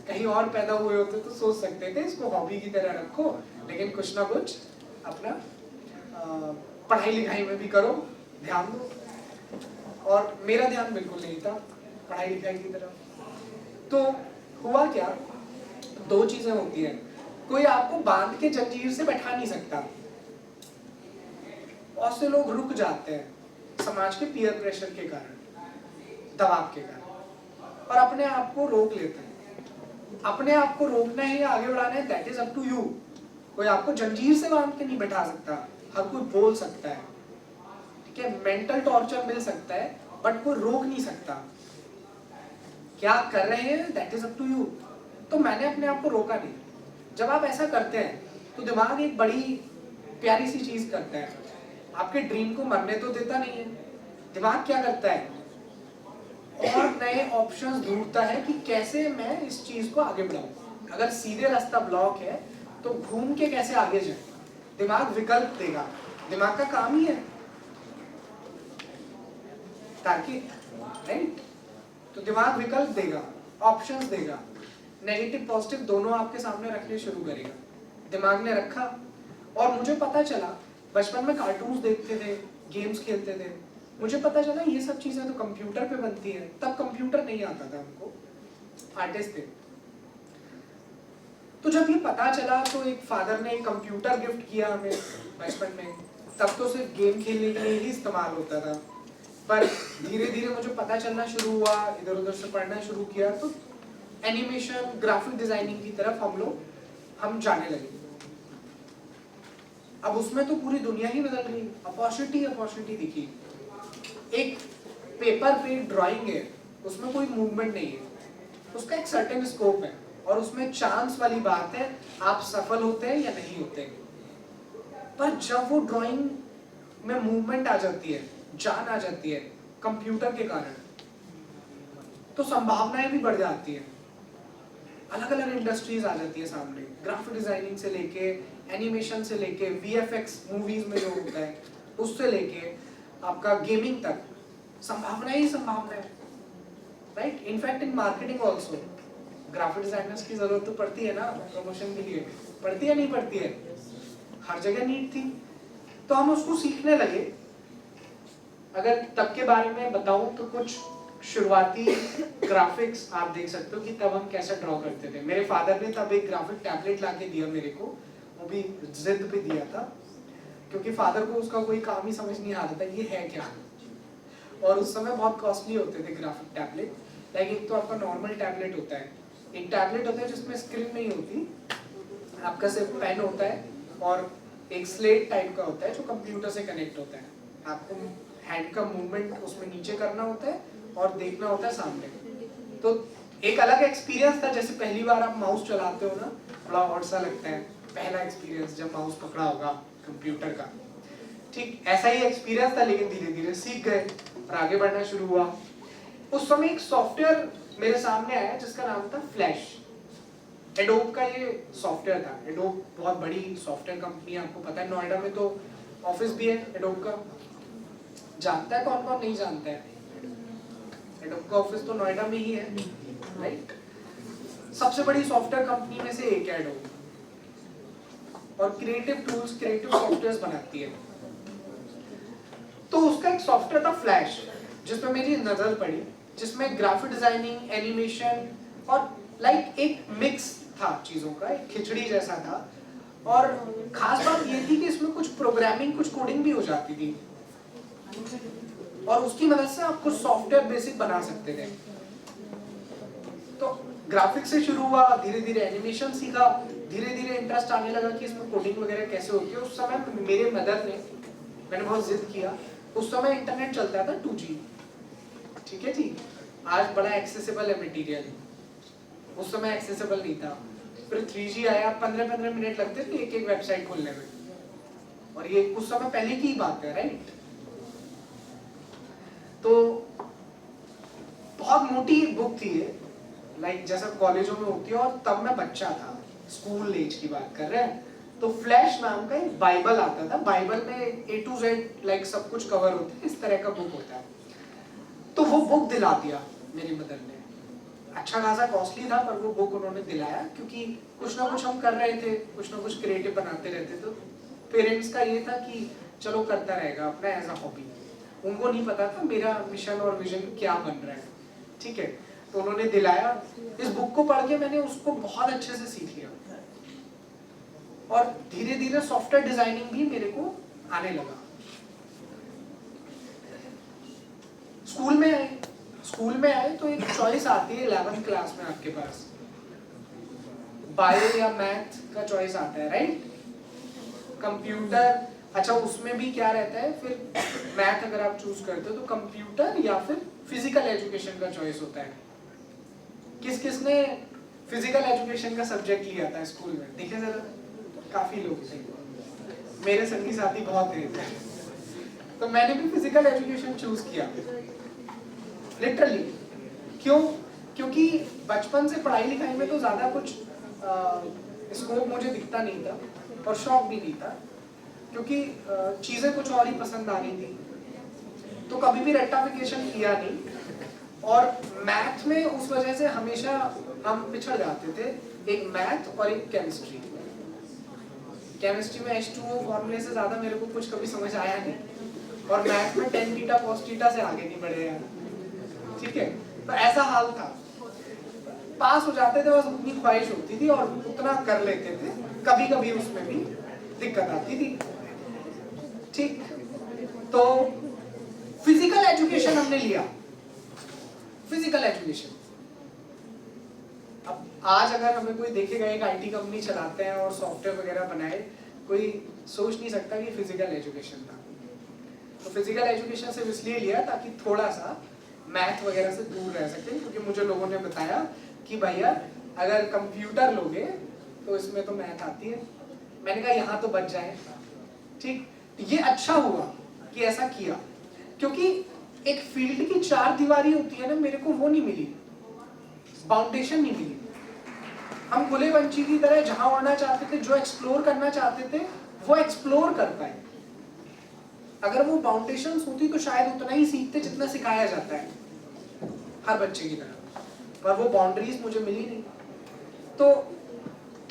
कहीं और पैदा हुए होते तो सोच सकते थे इसको हॉबी की तरह रखो, लेकिन कुछ ना कुछ अपना पढ़ाई लिखाई में भी करो, ध्यान दो। और मेरा ध्यान बिल्कुल नहीं था पढ़ाई लिखाई की तरफ। तो हुआ क्या, दो चीजें होती हैं। कोई आपको बांध के जंजीर से बैठा नहीं सकता, बहुत से लोग रुक जाते हैं समाज के पीयर प्रेशर के कारण, दबाव के कारण, और अपने आप को रोक लेते हैं। अपने आप को रोकना है या आगे बढ़ाना है, that is up to you. कोई आपको जंजीर से बांध के नहीं बैठा सकता। हर कोई बोल सकता है, ठीक है, मेंटल टॉर्चर मिल सकता है, बट कोई रोक नहीं सकता। क्या कर रहे हैं that is up to you. तो मैंने अपने आप को रोका नहीं। जब आप ऐसा करते हैं तो दिमाग एक बड़ी प्यारी सी चीज करता है, आपके ड्रीम को मरने तो देता नहीं है। दिमाग क्या करता है, और नए ऑप्शंस ढूंढता है कि कैसे मैं इस चीज को आगे बढ़ाऊं। अगर सीधे रास्ता ब्लॉक है तो घूम के कैसे आगे जाए, दिमाग विकल्प देगा। दिमाग का काम ही है तार्किक, राइट। तो दिमाग विकल्प देगा, ऑप्शंस देगा, नेगेटिव पॉजिटिव दोनों आपके सामने रखने शुरू करेगा। दिमाग ने रखा, और मुझे पता चला, बचपन में कार्टून्स देखते थे, गेम्स खेलते थे, मुझे पता चला ये सब चीजें तो कंप्यूटर पे बनती हैं। तब कंप्यूटर नहीं आता था हमको, आर्टिस्ट थे। तो जब ये पता चला तो एक फादर ने एक कंप्यूटर गिफ्ट किया हमें बचपन में। तब तो सिर्फ गेम खेलने के लिए ही इस्तेमाल होता था, पर धीरे धीरे मुझे पता चलना शुरू हुआ, इधर उधर से पढ़ना शुरू किया, तो एनिमेशन, ग्राफिक डिजाइनिंग की तरफ हम जाने लगे। अब उसमें तो पूरी दुनिया ही बदल गई, अपॉर्चुनिटी दिखी। एक पेपर पे ड्राइंग है, उसमें कोई मूवमेंट नहीं है, उसका एक सर्टेन स्कोप है और उसमें चांस वाली बात है आप सफल होते हैं या नहीं होते। पर जब वो ड्राइंग में मूवमेंट आ जाती है, जान आ जाती है कंप्यूटर के कारण, तो संभावनाएं भी बढ़ जाती है। अलग अलग इंडस्ट्रीज आ जाती है सामने, ग्राफिक डिजाइनिंग से लेके एनिमेशन से लेके वीएफएक्स मूवीज में जो होता है उससे लेके आपका गेमिंग तक, संभावनाएं ही संभावनाएं, right. In fact in marketing also graphic designers की जरूरत तो पड़ती है ना प्रमोशन के लिए, पड़ती है नहीं पड़ती है, हर जगह नीड थी। तो हम उसको सीखने लगे। अगर तब के बारे में बताऊं तो कुछ शुरुआती ग्राफिक्स आप देख सकते हो कि तब हम कैसे ड्रॉ करते थे। मेरे फादर ने तब एक ग्राफिक टैबलेट लाके दिया मेरे को, वो भी जिद पे दिया था, क्योंकि फादर को उसका कोई काम ही समझ नहीं आता था ये है क्या। और उस समय बहुत कॉस्टली होते थे ग्राफिक टैबलेट। लाइक एक तो आपका नॉर्मल टैबलेट होता है, एक टैबलेट होता है जिसमें स्क्रीन नहीं होती, आपका सिर्फ पेन होता है और एक स्लेट टाइप का होता है जो कंप्यूटर से कनेक्ट होता है। आपको हैंड का मूवमेंट उसमें नीचे करना होता है और देखना होता है सामने। तो एक अलग एक्सपीरियंस था, जैसे पहली बार आप माउस चलाते हो ना, बड़ा ऑड सा लगता है पहला एक्सपीरियंस जब माउस पकड़ा होगा कंप्यूटर का। ठीक ऐसा ही एक्सपीरियंस था, लेकिन धीरे धीरे सीख गए और आगे बढ़ना शुरू हुआ। उस समय एक सॉफ्टवेयर मेरे सामने आया जिसका नाम था फ्लैश। एडोब का ये सॉफ्टवेयर था। एडोब बहुत बड़ी सॉफ्टवेयर कंपनी है, आपको पता है, नोएडा में तो ऑफिस भी है एडोब का। जानता है कौन कौन नहीं जानता है? एडोब का ऑफिस तो नोएडा में ही है, राइट। सबसे बड़ी सॉफ्टवेयर कंपनी में से एक है एडोब, और क्रिएटिव टूल्स, क्रिएटिव सॉफ्टवेयर्स बनाती है। तो उसका एक सॉफ्टवेयर था फ्लैश, जिसमें मेरी नजर पड़ी, जिसमें ग्राफिक डिजाइनिंग, एनिमेशन और लाइक एक मिक्स था चीजों का, एक खिचड़ी जैसा था। और खास बात ये थी कि इसमें कुछ प्रोग्रामिंग, कुछ कोडिंग भी हो जाती थी, और उसकी मदद से आप कुछ सॉफ्टवेयर बेसिक बना सकते थे। तो ग्राफिक्स से शुरू हुआ, धीरे धीरे एनिमेशन सीखा, धीरे धीरे इंटरेस्ट आने लगा कि इसमें कोडिंग वगैरह कैसे होती है। उस समय मेरे मदर ने, मैंने बहुत जिद किया। उस समय इंटरनेट चलता था 2G, ठीक है जी। आज बड़ा एक्सेसिबल है मटेरियल, उस समय एक्सेसिबल नहीं था। फिर 3G आया, 15-15 मिनट लगते थे एक एक वेबसाइट खोलने में, और ये उस समय पहले की ही बात है, राइट। तो बहुत मोटी बुक थी ये, लाइक जैसा कॉलेजों में होती है, और तब मैं बच्चा था, स्कूल एज की बात कर रहे हैं। तो फ्लैश नाम का एक बाइबल आता था, बाइबल में A to Z लाइक सब कुछ कवर होता है, इस तरह का बुक होता है। तो वो बुक दिला दिया मेरी मदर ने। अच्छा खासा कॉस्टली था, पर वो बुक उन्होंने दिलाया, क्योंकि कुछ ना कुछ हम कर रहे थे, कुछ ना कुछ क्रिएटिव बनाते रहते। तो पेरेंट्स का ये था कि चलो करता रहेगा अपना एज अ हॉबी। उनको नहीं पता था मेरा मिशन और विजन क्या बन रहा है, ठीक है। तो उन्होंने दिलाया। इस बुक को पढ़ के मैंने उसको बहुत अच्छे से सीख लिया, और धीरे धीरे सॉफ्टवेयर डिजाइनिंग भी मेरे को आने लगा। स्कूल में आए तो एक चॉइस आती है 11th क्लास में आपके पास, बायो या मैथ का चॉइस आता है, राइट। कंप्यूटर, अच्छा उसमें भी क्या रहता है, फिर मैथ अगर आप चूज करते हो तो कंप्यूटर या फिर फिजिकल एजुकेशन का चॉइस होता है। किस किसने फिजिकल एजुकेशन का सब्जेक्ट लिया था स्कूल में, देखिए जरा, काफी लोग थे, मेरे संगी साथी बहुत थे। तो मैंने भी फिजिकल एजुकेशन चूज किया, लिटरली। क्यों? क्योंकि बचपन से पढ़ाई लिखाई में तो ज्यादा कुछ स्कोप मुझे दिखता नहीं था, और शौक भी नहीं था, क्योंकि चीजें कुछ और ही पसंद आ रही थी। तो कभी भी रेक्टाफिकेशन किया नहीं, और मैथ में उस वजह से हमेशा हम पिछड़ जाते थे, एक मैथ और एक केमिस्ट्री। केमिस्ट्री में H2O फॉर्मूले से ज्यादा मेरे को कुछ कभी समझ आया नहीं, और मैथ में tan थीटा cos थीटा से आगे नहीं बढ़े यार, ठीक है। तो ऐसा हाल था, पास हो जाते थे बस, उतनी ख्वाहिश होती थी और उतना कर लेते थे। कभी कभी उसमें भी दिक्कत आती थी, ठीक। तो फिजिकल एजुकेशन हमने लिया, फिजिकल एजुकेशन। अब आज अगर हमें कोई देखेगा एक आईटी कंपनी चलाते हैं और सॉफ्टवेयर वगैरह बनाए, कोई सोच नहीं सकता कि फिजिकल एजुकेशन था। तो फिजिकल एजुकेशन सिर्फ इसलिए लिया ताकि थोड़ा सा मैथ वगैरह से दूर रह सके, क्योंकि मुझे लोगों ने बताया कि भैया अगर कंप्यूटर लोगे तो इसमें तो मैथ आती है। मैंने कहा यहाँ तो बच जाए। ठीक, ये अच्छा हुआ कि ऐसा किया, क्योंकि एक फील्ड की चार दीवारी होती है ना, मेरे को वो नहीं मिली, फाउंडेशन नहीं मिली। हम खुले पंछी की तरह जहां उड़ना चाहते थे, जो एक्सप्लोर करना चाहते थे, वो एक्सप्लोर कर पाए। अगर वो फाउंडेशंस होती तो शायद उतना ही सीखते जितना सिखाया जाता है हर बच्चे की तरह, पर वो बाउंड्रीज मुझे मिली नहीं। तो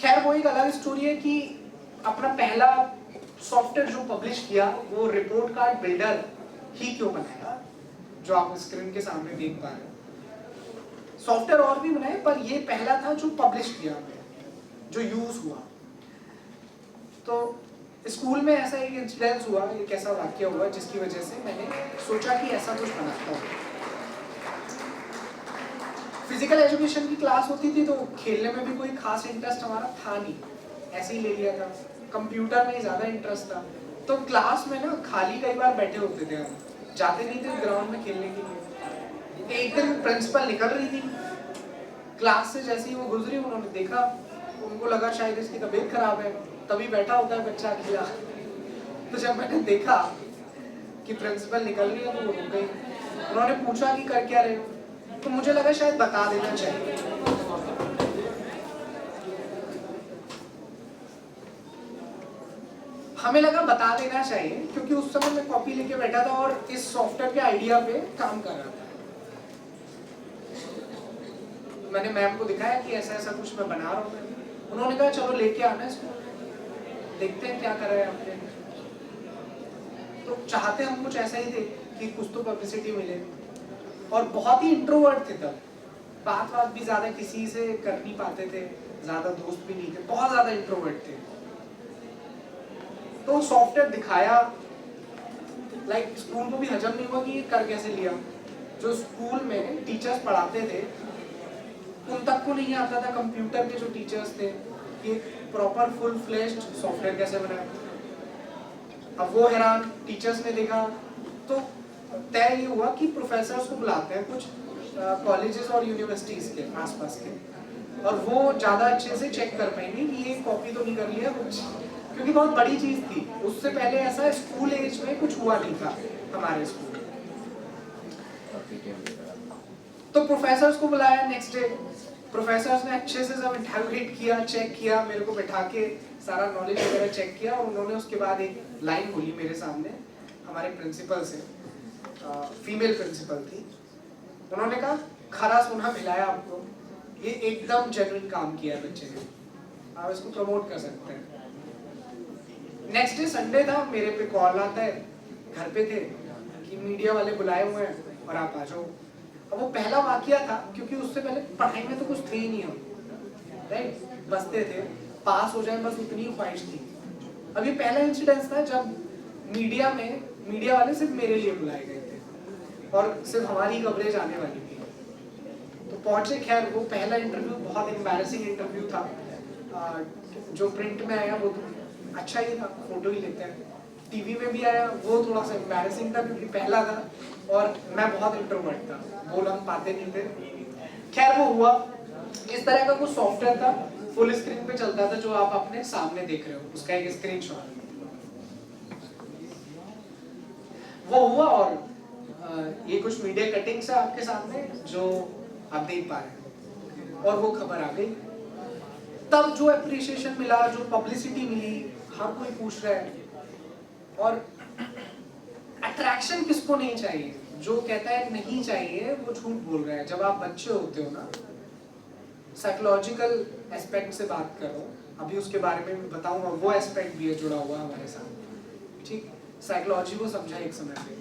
खैर वो एक अलग स्टोरी है कि अपना पहला सॉफ्टवेयर जो पब्लिश किया वो रिपोर्ट कार्ड बिल्डर ही क्यों बनाया, जो आप स्क्रीन के सामने देख पा रहे हो। सॉफ्टवेयर और भी बनाए, पर ये पहला था जो पब्लिश किया, जो यूज हुआ। तो स्कूल में ऐसा एक इंसिडेंस हुआ, एक ऐसा वाक्य हुआ जिसकी वजह से मैंने सोचा कि ऐसा कुछ बनाता हूँ। फिजिकल एजुकेशन की क्लास होती थी तो खेलने में भी कोई खास इंटरेस्ट हमारा था नहीं, ऐसे ही ले लिया था। कंप्यूटर में ज़्यादा इंटरेस्ट था। तो क्लास में ना खाली कई बार बैठे होते थे, हम जाते नहीं थे ग्राउंड में खेलने के लिए। एक दिन प्रिंसिपल निकल रही थी क्लास से, जैसे ही वो गुजरी उन्होंने देखा, उनको लगा शायद इसकी तबीयत खराब है, तभी बैठा होता है बच्चा अकेला। तो जब मैंने देखा कि प्रिंसिपल निकल रही है तो वो रुक गई। उन्होंने पूछा कि कर क्या रहे हो, तो मुझे लगा शायद बता देना चाहिए। हमें लगा बता देना चाहिए, क्योंकि उस समय मैं कॉपी लेके बैठा था और इस सॉफ्टवेयर के आइडिया पे काम कर रहा था। मैंने मैम को दिखाया कि ऐसा ऐसा कुछ मैं बना रहा हूँ। उन्होंने कहा चलो लेके आना इसको, देखते हैं क्या कर रहे हैं आपने। तो चाहते हम कुछ ऐसा ही थे कि कुछ तो पब्लिसिटी मिले, और बहुत ही इंट्रोवर्ट थे तब, बात भी ज्यादा किसी से कर नहीं पाते थे, ज्यादा दोस्त भी नहीं थे, बहुत ज्यादा इंट्रोवर्ट थे। तो सॉफ्टवेयर दिखाया, लाइक स्कूल को भी हजम नहीं हुआ कि ये कर कैसे लिया। जो स्कूल में टीचर्स पढ़ाते थे उन तक को नहीं आता था, कंप्यूटर के जो टीचर्स थे, कि प्रॉपर फुल फ्लेश्ड सॉफ्टवेयर कैसे बनाए। अब वो हैरान, टीचर्स ने देखा, तो तय ये हुआ कि प्रोफेसर्स को बुलाते हैं कुछ कॉलेजेस और यूनिवर्सिटीज के आसपास के, और वो ज़्यादा अच्छे से चेक कर पाएंगे कि ये कॉपी तो नहीं कर लिया कुछ, क्योंकि बहुत बड़ी चीज़ थी। उससे पहले ऐसा स्कूल एज में कुछ हुआ नहीं था हमारे स्कूल। तो प्रोफेसर्स को बुलाया नेक्स्ट डे। प्रोफेसर्स ने अच्छे से सब इंटरोगेट किया, चेक किया, मेरे को बैठा के सारा नॉलेज वगैरह चेक किया, और उन्होंने उसके बाद एक लाइन बोली मेरे सामने, हमारे प्रिंसिपल से, फीमेल प्रिंसिपल थी। उन्होंने कहा खरा सोना मिलाया आपको, ये एकदम जेन्युइन काम किया बच्चे ने, आप इसको प्रमोट कर सकते हैं। नेक्स्ट डे संडे था, मेरे पे कॉल आता है, घर पे थे कि मीडिया वाले बुलाए हुए हैं और आप आ जाओ। अब वो पहला वाकया था, क्योंकि उससे पहले पढ़ाई में तो कुछ थे ही नहीं हम, राइट, बसते थे, पास हो जाए बस उतनी ख्वाहिश थी। अभी पहला इंसिडेंस था जब मीडिया वाले सिर्फ मेरे लिए बुलाए गए थे और सिर्फ हमारी कवरेज आने वाली थी। तो पहुंचे, खैर वो पहला इंटरव्यू बहुत एम्बैरेसिंग इंटरव्यू था। जो प्रिंट में आया वो तो अच्छा ही था, फोटो ही लेते हैं। टीवी में भी आया, वो थोड़ा सा एम्बैरेसिंग था क्योंकि पहला था और मैं बहुत इंट्रोवर्ट था, बोल हम पाते नहीं थे। खैर वो हुआ। इस तरह का कुछ सॉफ्टवेयर था, फुल स्क्रीन पे चलता था, जो आप अपने सामने देख रहे हो, उसका एक स्क्रीनशॉट वो हुआ। और ये कुछ मीडिया कटिंग्स है आपके सामने जो आप देख पा रहे हैं, और वो खबर आ गई। तब जो एप्रिसिएशन मिला, जो पब्लिसिटी मिली, हर कोई पूछ रहा है। और अट्रैक्शन किसको नहीं चाहिए? जो कहता है नहीं चाहिए वो झूठ बोल रहा है। जब आप बच्चे होते हो ना, साइकोलॉजिकल एस्पेक्ट से बात करो, अभी उसके बारे में बताऊंगा, वो एस्पेक्ट भी है जुड़ा हुआ हमारे साथ। ठीक, साइकोलॉजी को समझा एक समय पे,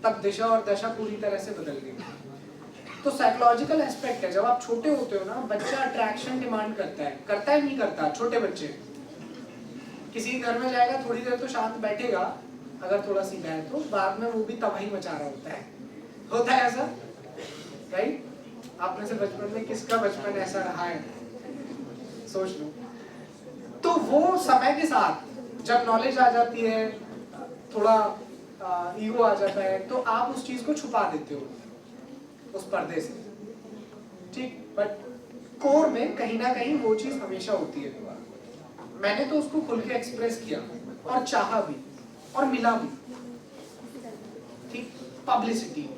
तब दिशा और दशा पूरी तरह से बदल गई। तो साइकोलॉजिकल एस्पेक्ट है, जब आप छोटे होते हो ना, बच्चा अट्रैक्शन डिमांड करता है नहीं करता। छोटे बच्चे किसी घर में जाएगा, थोड़ी देर तो शांत बैठेगा, अगर थोड़ा सीधा है तो बाद में वो भी तबाही मचा रहा होता है ऐसा, राइट? आप में से बचपन में किसका बचपन ऐसा रहा है, सोच लो। तो वो समय के साथ जब नॉलेज आ जाती है, थोड़ा ईगो आ जाता है, तो आप उस चीज को छुपा देते हो उस पर्दे से, ठीक। बट कोर में कहीं ना कहीं वो चीज हमेशा होती है। मैंने तो उसको खुल के एक्सप्रेस किया और चाहा भी और मिला भी, ठीक। पब्लिसिटी,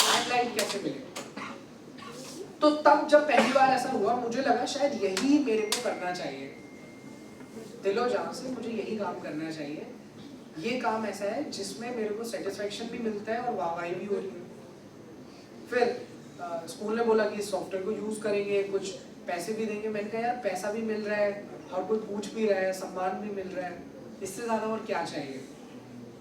लाइमलाइट कैसे मिले। तो तब जब पहली बार ऐसा हुआ, मुझे लगा शायद यही मेरे को करना चाहिए, दिलो जान से मुझे यही काम करना चाहिए। ये काम ऐसा है जिसमें मेरे को सेटिस्फेक्शन भी मिलता है और वाहवाही भी हो रही है। फिर स्कूल ने बोला कि सॉफ्टवेयर को यूज करेंगे, कुछ पैसे भी देंगे। मैंने कहा यार पैसा भी मिल रहा है और कोई पूछ भी रहा है, सम्मान भी मिल रहा है, इससे ज्यादा और क्या चाहिए।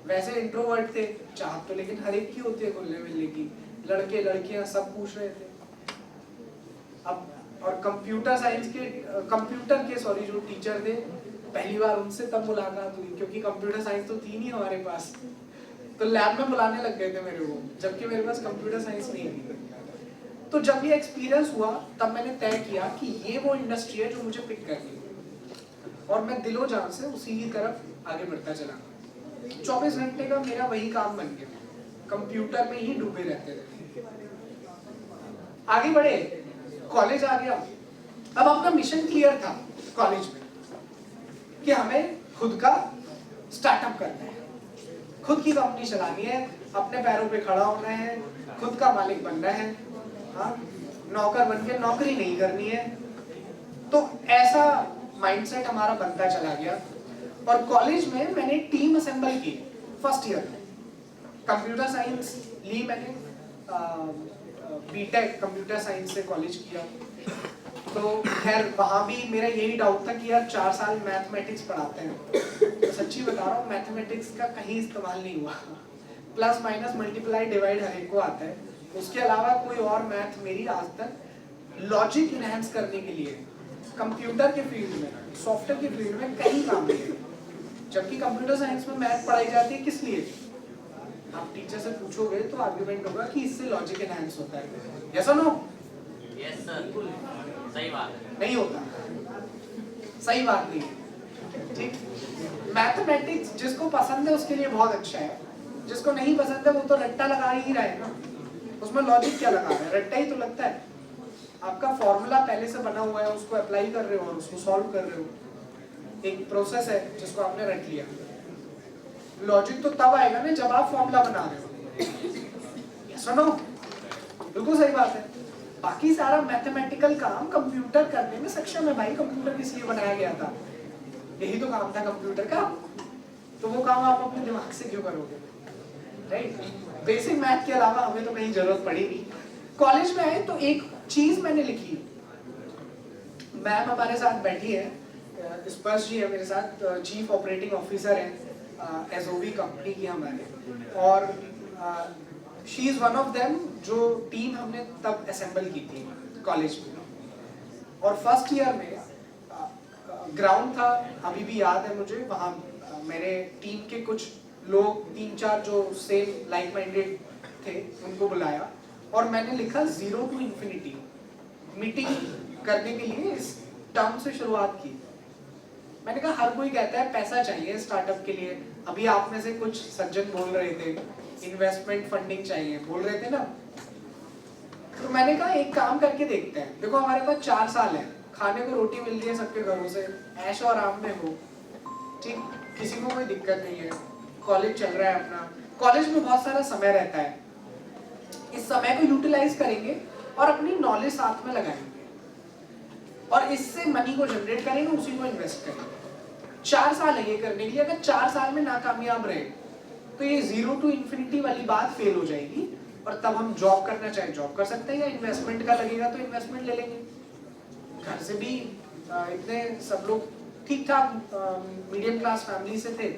वैसे इंट्रोवर्ट थे, चाहत तो लेकिन हर एक की होती है खुलने मिलने की, लड़के लड़कियां सब पूछ रहे थे। अब और कंप्यूटर के सॉरी जो टीचर थे, पहली बार उनसे तब मुलाकात हुई क्योंकि कंप्यूटर साइंस तो थी नहीं हमारे पास, तो लैब में बुलाने लग गए थे मेरे को, जबकि मेरे पास कंप्यूटर साइंस नहीं थी। तो जब ये एक्सपीरियंस हुआ तब मैंने तय किया कि ये वो इंडस्ट्री है जो मुझे पिक करनी है और मैं दिलो जान से उसी की तरफ आगे बढ़ता चला। 24 घंटे का मेरा वही काम बन गया, कंप्यूटर में ही डूबे रहते थे। आगे बढ़े, कॉलेज आ गया। अब अपना मिशन क्लियर था कॉलेज में कि हमें खुद का स्टार्टअप करना है, खुद की कंपनी चलानी है, अपने पैरों पे खड़ा होना है, खुद का मालिक बनना है, हाँ, नौकर बन के नौकरी नहीं करनी है। तो ऐसा माइंडसेट हमारा बनता चला गया और कॉलेज में मैंने टीम असेंबल की फर्स्ट ईयर में। कंप्यूटर साइंस ली मैंने, बीटेक कंप्यूटर साइंस से कॉलेज किया। तो खैर वहाँ भी मेरा यही डाउट था कि यार 4 साल मैथमेटिक्स पढ़ाते हैं, तो सच्ची बता रहा हूँ मैथमेटिक्स का कहीं इस्तेमाल नहीं हुआ। प्लस माइनस मल्टीप्लाई डिवाइड हर एक को आता है, उसके अलावा कोई और मैथ मेरी आज तक लॉजिक इनहेंस करने के लिए कंप्यूटर के फील्ड में, सॉफ्टवेयर के फील्ड में कहीं काम नहीं है। जबकि कंप्यूटर साइंस में मैथ पढ़ाई जाती है किस लिए, आप टीचर से पूछोगे तो आर्गुमेंट होगा कि इससे लॉजिक एनहांस होता है। यस और नो? यस सर, सही बात है। नहीं होता, सही बात नहीं, ठीक। मैथमेटिक्स जिसको पसंद है उसके लिए बहुत अच्छा है, जिसको नहीं पसंद है वो तो रट्टा लगा ही रहा है ना, उसमें लॉजिक क्या लगा रहा है, रट्टा ही तो लगता है। आपका फॉर्मूला पहले से बना हुआ है, उसको अप्लाई कर रहे हो और उसको सॉल्व कर रहे हो, एक प्रोसेस है जिसको आपने रट लिया। लॉजिक तो तब आएगा ना जब आप फॉर्मूला बना रहे हो। यस और नो? बिल्कुल सही बात है। बाकी सारा मैथमेटिकल काम कंप्यूटर करने में सक्षम है भाई, कंप्यूटर किस लिए बनाया गया था, यही तो काम था कंप्यूटर का। तो वो काम आप अपने दिमाग से क्यों करोगे, राइट? बेसिक मैथ के अलावा हमें तो कहीं जरूरत पड़ी नहीं। कॉलेज में आए तो एक चीज मैंने लिखी, मैम हमारे साथ बैठी है, स्पर्श जी है मेरे साथ, चीफ ऑपरेटिंग ऑफिसर है एसओवी कंपनी की हमारे, और she is one of them जो टीम हमने तब असेंबल की थी कॉलेज में। और फर्स्ट ईयर में ग्राउंड था, अभी भी याद है मुझे, वहाँ मेरे टीम के कुछ लोग 3-4 जो सेम लाइक माइंडेड थे उनको बुलाया और मैंने लिखा 0 to infinity। मीटिंग करने के लिए इस टर्म से शुरुआत की। मैंने कहा हर कोई कहता है पैसा चाहिए स्टार्टअप के लिए, अभी आप में से कुछ सज्जन बोल रहे थे इन्वेस्टमेंट फंडिंग चाहिए बोल रहे थे ना, तो मैंने कहा एक काम करके देखते हैं। देखो हमारे पास 4 साल है, खाने को रोटी मिल रही है सबके घरों से, ऐश और आराम में हो, ठीक, किसी को कोई दिक्कत नहीं है, कॉलेज चल रहा है अपना, कॉलेज में बहुत सारा समय रहता है, इस समय को यूटिलाइज करेंगे और अपनी नॉलेज साथ में लगाएंगे और इससे मनी को जनरेट करेंगे, उसी को इन्वेस्ट करेंगे। 4 साल है ये करने के लिए। अगर 4 साल में नाकामयाब रहे तो ये 0 to infinity वाली बात फेल हो जाएगी और तब हम जॉब करना चाहे जॉब कर सकते हैं या इन्वेस्टमेंट का लगेगा तो इन्वेस्टमेंट ले लेंगे। घर से भी इतने सब लोग ठीक ठाक मीडियम क्लास फैमिली से थे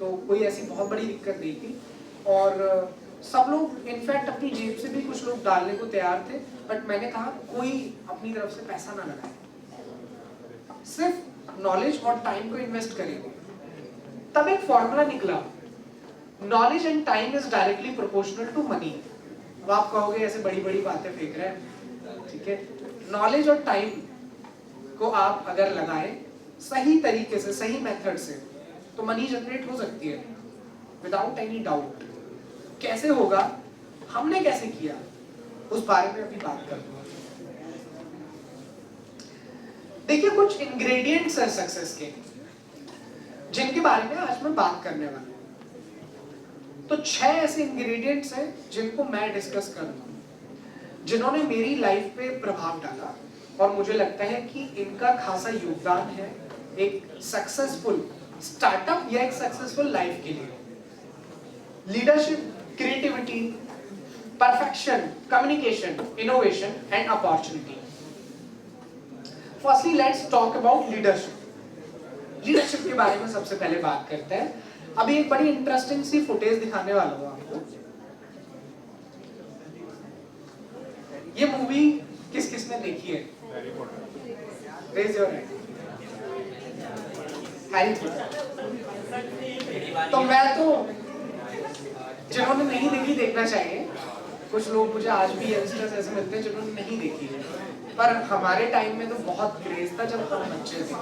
तो कोई ऐसी बहुत बड़ी दिक्कत नहीं थी और सब लोग इनफैक्ट अपनी जेब से भी कुछ लोग डालने को तैयार थे, बट मैंने कहा कोई अपनी तरफ से पैसा ना लगाए, सिर्फ नॉलेज और टाइम को इन्वेस्ट करेंगे। तब एक फॉर्मूला निकला, knowledge and time is directly proportional to money. तो आप कहोगे ऐसे बड़ी बड़ी बातें फेंक रहे हैं, ठीक है। नॉलेज और टाइम को आप अगर लगाएं सही तरीके से, सही मेथड से, तो मनी जनरेट हो सकती है विदाउट एनी डाउट। कैसे होगा, हमने कैसे किया, उस बारे में अभी बात करते हैं। देखिए कुछ इंग्रेडिएंट्स हैं सक्सेस के, जिनके बारे में आज मैं बात करने वाला हूं। तो 6 ऐसे इंग्रेडिएंट्स हैं जिनको मैं डिस्कस करूंगा, जिन्होंने मेरी लाइफ पे प्रभाव डाला और मुझे लगता है कि इनका खासा योगदान है एक सक्सेसफुल स्टार्टअप या एक सक्सेसफुल लाइफ के लिए। Leadership, creativity, perfection, communication, innovation and opportunity. Firstly let's talk about leadership. Leadership के बारे में सबसे पहले बात करते हैं। अभी एक बड़ी इंटरेस्टिंग सी फुटेज दिखाने वाला हूं आपको। ये मूवी किस किसने देखी है? Raise your hand. Harry Potter. तो मैं तो, जिन्होंने नहीं देखी देखना चाहिए। कुछ लोग मुझे आज भी यंगस्टर्स ऐसे मिलते हैं जिन्होंने नहीं देखी है, पर हमारे टाइम में तो बहुत क्रेज था जब हम बच्चे थे।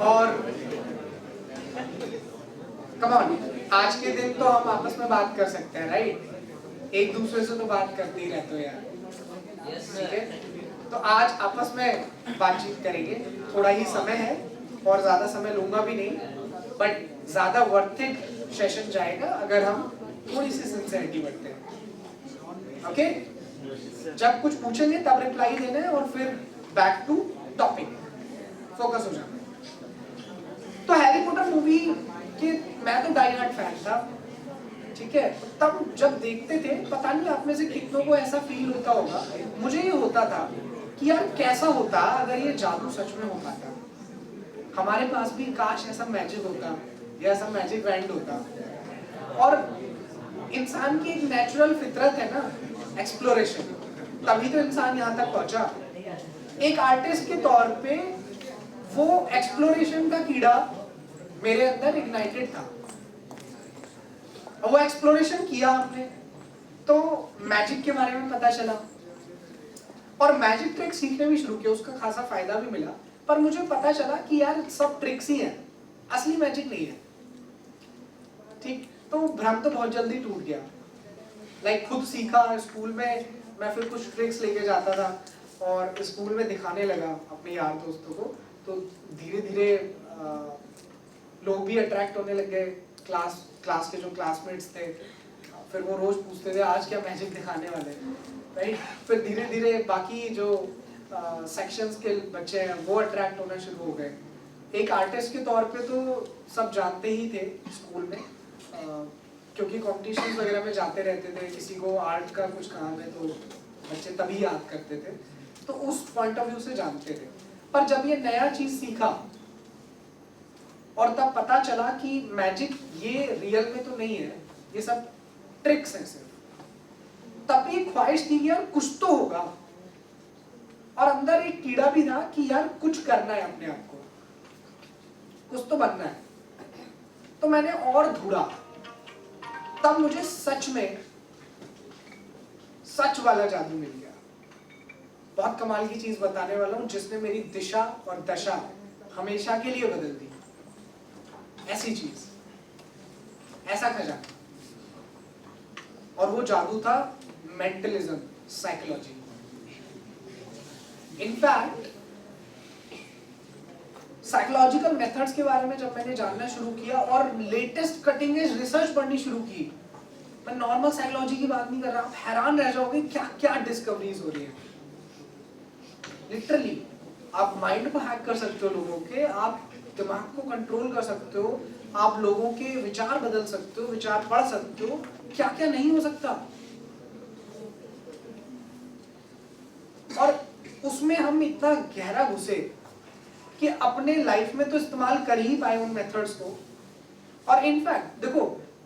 और कम ऑन, आज के दिन तो हम आपस में बात कर सकते हैं, राइट? एक दूसरे से तो बात करते ही रहते हो यार, ठीक है? तो आज आपस में बातचीत करेंगे। थोड़ा ही समय है और ज्यादा समय लूंगा भी नहीं, बट ज्यादा वर्थिट सेशन जाएगा अगर हम थोड़ी सी सिंसियरिटी बढ़ते हैं। ओके? जब कुछ पूछेंगे तब रिप्लाई देना है और फिर बैक टू टॉपिक, फोकस हो जाना है। तो हैरी पॉटर मूवी के मैं तो डाई हार्ड फैन था, ठीक है? तब जब देखते थे, पता नहीं आप में से कितनों को ऐसा फील होता होगा, मुझे ये होता था कि यार कैसा होता अगर ये जादू सच में हो पाता, हमारे पास भी काश ऐसा मैजिक होता या ऐसा मैजिक बैंड होता। और इंसान की एक नेचुरल फितरत है ना एक्सप्लोरेशन, तभी तो इंसान यहाँ तक पहुंचा। एक आर्टिस्ट के तौर पे वो एक्सप्लोरेशन का कीड़ा मेरे अंदर इग्नाइटेड था और वो एक्सप्लोरेशन किया हमने, तो मैजिक के बारे में पता चला और मैजिक ट्रिक सीखने भी शुरू किया, उसका खासा फायदा भी मिला। पर मुझे पता चला कि यार सब ट्रिक्स ही है, असली मैजिक नहीं है, ठीक? तो भ्रम तो बहुत जल्दी टूट गया। लाइक खुद सीखा स्कूल में, मैं फिर कुछ ट्रिक्स लेके जाता था और स्कूल में दिखाने लगा अपने यार दोस्तों को, तो धीरे धीरे लोग भी अट्रैक्ट होने लग गए। क्लास के जो क्लासमेट्स थे, फिर वो रोज पूछते थे आज क्या मैजिक दिखाने वाले, राइट? फिर धीरे धीरे बाकी जो सेक्शंस के बच्चे हैं वो अट्रैक्ट होना शुरू हो गए। एक आर्टिस्ट के तौर पे तो सब जानते ही थे स्कूल में, क्योंकि कॉम्पिटिशन्स वगैरह में जाते रहते थे। किसी को आर्ट का कुछ काम है तो बच्चे तभी याद करते थे, तो उस पॉइंट ऑफ व्यू से जानते थे। पर जब ये नया चीज सीखा और तब पता चला कि मैजिक ये रियल में तो नहीं है, ये सब ट्रिक्स हैं सिर्फ, तब ये ख्वाहिश थी कि यार कुछ तो होगा, और अंदर एक कीड़ा भी था कि यार कुछ करना है, अपने आप को कुछ तो बनना है। तो मैंने और ढूंढा, तब मुझे सच में सच वाला जादू मिल गया। बहुत कमाल की चीज बताने वाला हूं जिसने मेरी दिशा और दशा हमेशा के लिए बदल दी। ऐसी चीज, ऐसा खजाना, और वो जादू था mentalism, psychology. In fact psychological methods के बारे में जब मैंने जानना शुरू किया और लेटेस्ट कटिंग एज रिसर्च पढ़नी शुरू की, मैं नॉर्मल साइकोलॉजी की बात नहीं कर रहा, आप हैरान रह जाओगे क्या क्या डिस्कवरीज हो रही है। लिटरली आप माइंड को हैक कर सकते हो लोगों के, आप दिमाग को कंट्रोल कर सकते हो, आप लोगों के विचार बदल सकते हो, विचार पढ़ सकते हो, क्या क्या नहीं हो सकता। और उसमें हम इतना गहरा घुसे कि अपने लाइफ में तो इस्तेमाल कर ही पाए उन मेथड्स को। और इनफैक्ट देखो,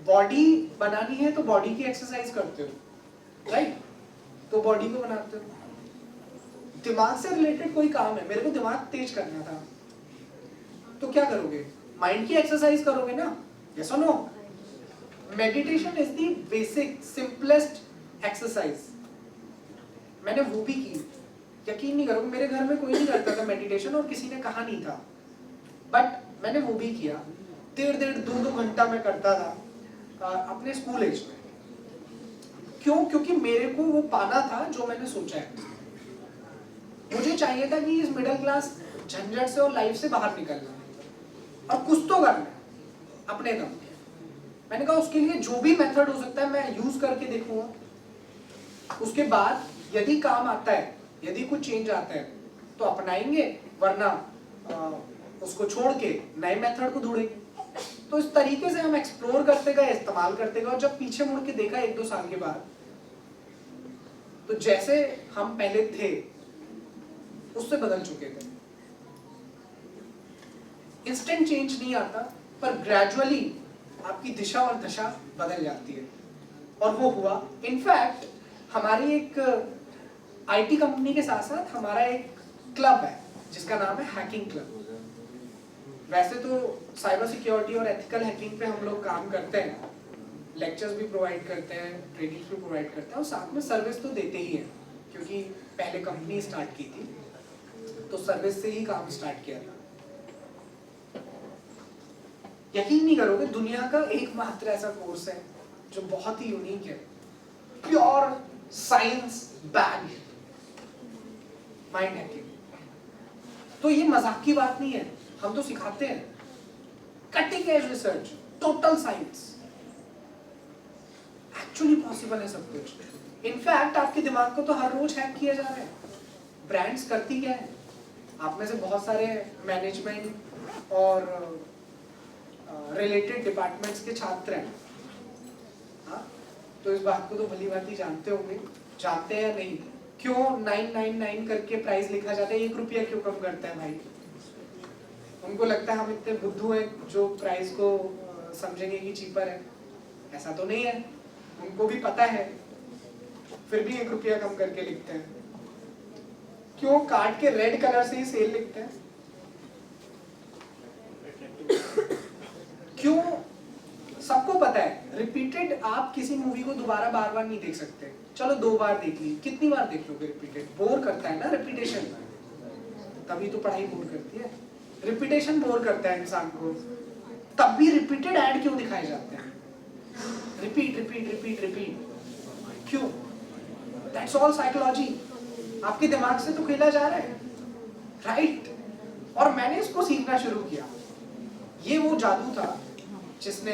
बॉडी बनानी है तो बॉडी की एक्सरसाइज करते हो, राइट? तो बॉडी को बनाते हो। दिमाग से रिलेटेड कोई काम है, मेरे को दिमाग तेज करना था, तो क्या करोगे? माइंड की एक्सरसाइज करोगे ना, यस और no? Meditation is the basic simplest exercise, मैंने वो भी की। यकीन नहीं करोगे, मेरे घर में कोई नहीं करता था मेडिटेशन और किसी ने कहा नहीं था, बट मैंने वो भी किया। 1.5 2 घंटा मैं करता था अपने स्कूल एज में। क्यों? क्योंकि मेरे को वो पाना था जो मैंने सोचा है। मुझे चाहिए था कि इस मिडिल क्लास झंझट से और लाइफ से बाहर निकलना और कुछ तो करना है अपने दम पे। मैंने कहा उसके लिए जो भी मेथड हो सकता है मैं यूज करके देखूंगा। उसके बाद यदि काम आता है, यदि कुछ चेंज आता है तो अपनाएंगे, वरना उसको छोड़ के नए मेथड को ढूंढेंगे। तो इस तरीके से हम एक्सप्लोर करते गए, इस्तेमाल करते गए, और जब पीछे मुड़ के देखा 1 2 साल के बाद, तो जैसे हम पहले थे उससे बदल चुके थे। इंस्टेंट चेंज नहीं आता, पर ग्रेजुअली आपकी दिशा और दशा बदल जाती है, और वो हुआ। इनफैक्ट हमारी एक आईटी कंपनी के साथ साथ हमारा एक क्लब है जिसका नाम है हैकिंग क्लब। वैसे तो साइबर सिक्योरिटी और एथिकल हैकिंग पे हम लोग काम करते हैं, लेक्चर्स भी प्रोवाइड करते हैं, ट्रेनिंग्स भी प्रोवाइड करते हैं, और साथ में सर्विस तो देते ही हैं, क्योंकि पहले कंपनी स्टार्ट की थी तो सर्विस से ही काम स्टार्ट किया था। यकीन नहीं करोगे, दुनिया का एकमात्र ऐसा कोर्स है जो बहुत ही यूनिक है, pure science bag mind hacking. तो ये मजाक की बात नहीं है, हम तो सिखाते हैं cutting edge research, total science. Actually possible है सब कुछ। इनफैक्ट आपके दिमाग को तो हर रोज हैक किया जा रहा है। ब्रांड्स करती क्या है? आप में से बहुत सारे मैनेजमेंट और रिलेटेड डिपार्टमेंट्स के छात्र हैं, हाँ? तो इस बात को तो भली भांति जानते होंगे। जानते हैं या नहीं? क्यों 999 करके प्राइस लिखा जाता है? 1 रुपया क्यों कम करता है भाई? उनको लगता है हम इतने बुद्धू हैं जो प्राइस को समझेंगे कि चीपर है। ऐसा तो नहीं है, उनको भी पता है, फिर भी 1 रुपया कम करके लिखते हैं। क्यों? कार्ड के रेड कलर से ही सेल लिखते हैं। क्यों? सबको पता है रिपीटेड आप किसी मूवी को दोबारा बार बार नहीं देख सकते। चलो 2 बार देख ली, कितनी बार देख लोगे? रिपीटेड बोर करता है ना रिपीटेशन, तभी तो पढ़ाई बोर करती है। रिपीटेशन बोर करता है इंसान को, तब भी रिपीटेड ऐड क्यों दिखाए जाते हैं? रिपीट रिपीट रिपीट रिपीट क्यों? That's all psychology. आपके दिमाग से तो खेला जा रहा है, राइट? और मैंने इसको सीखना शुरू किया। ये वो जादू था जिसने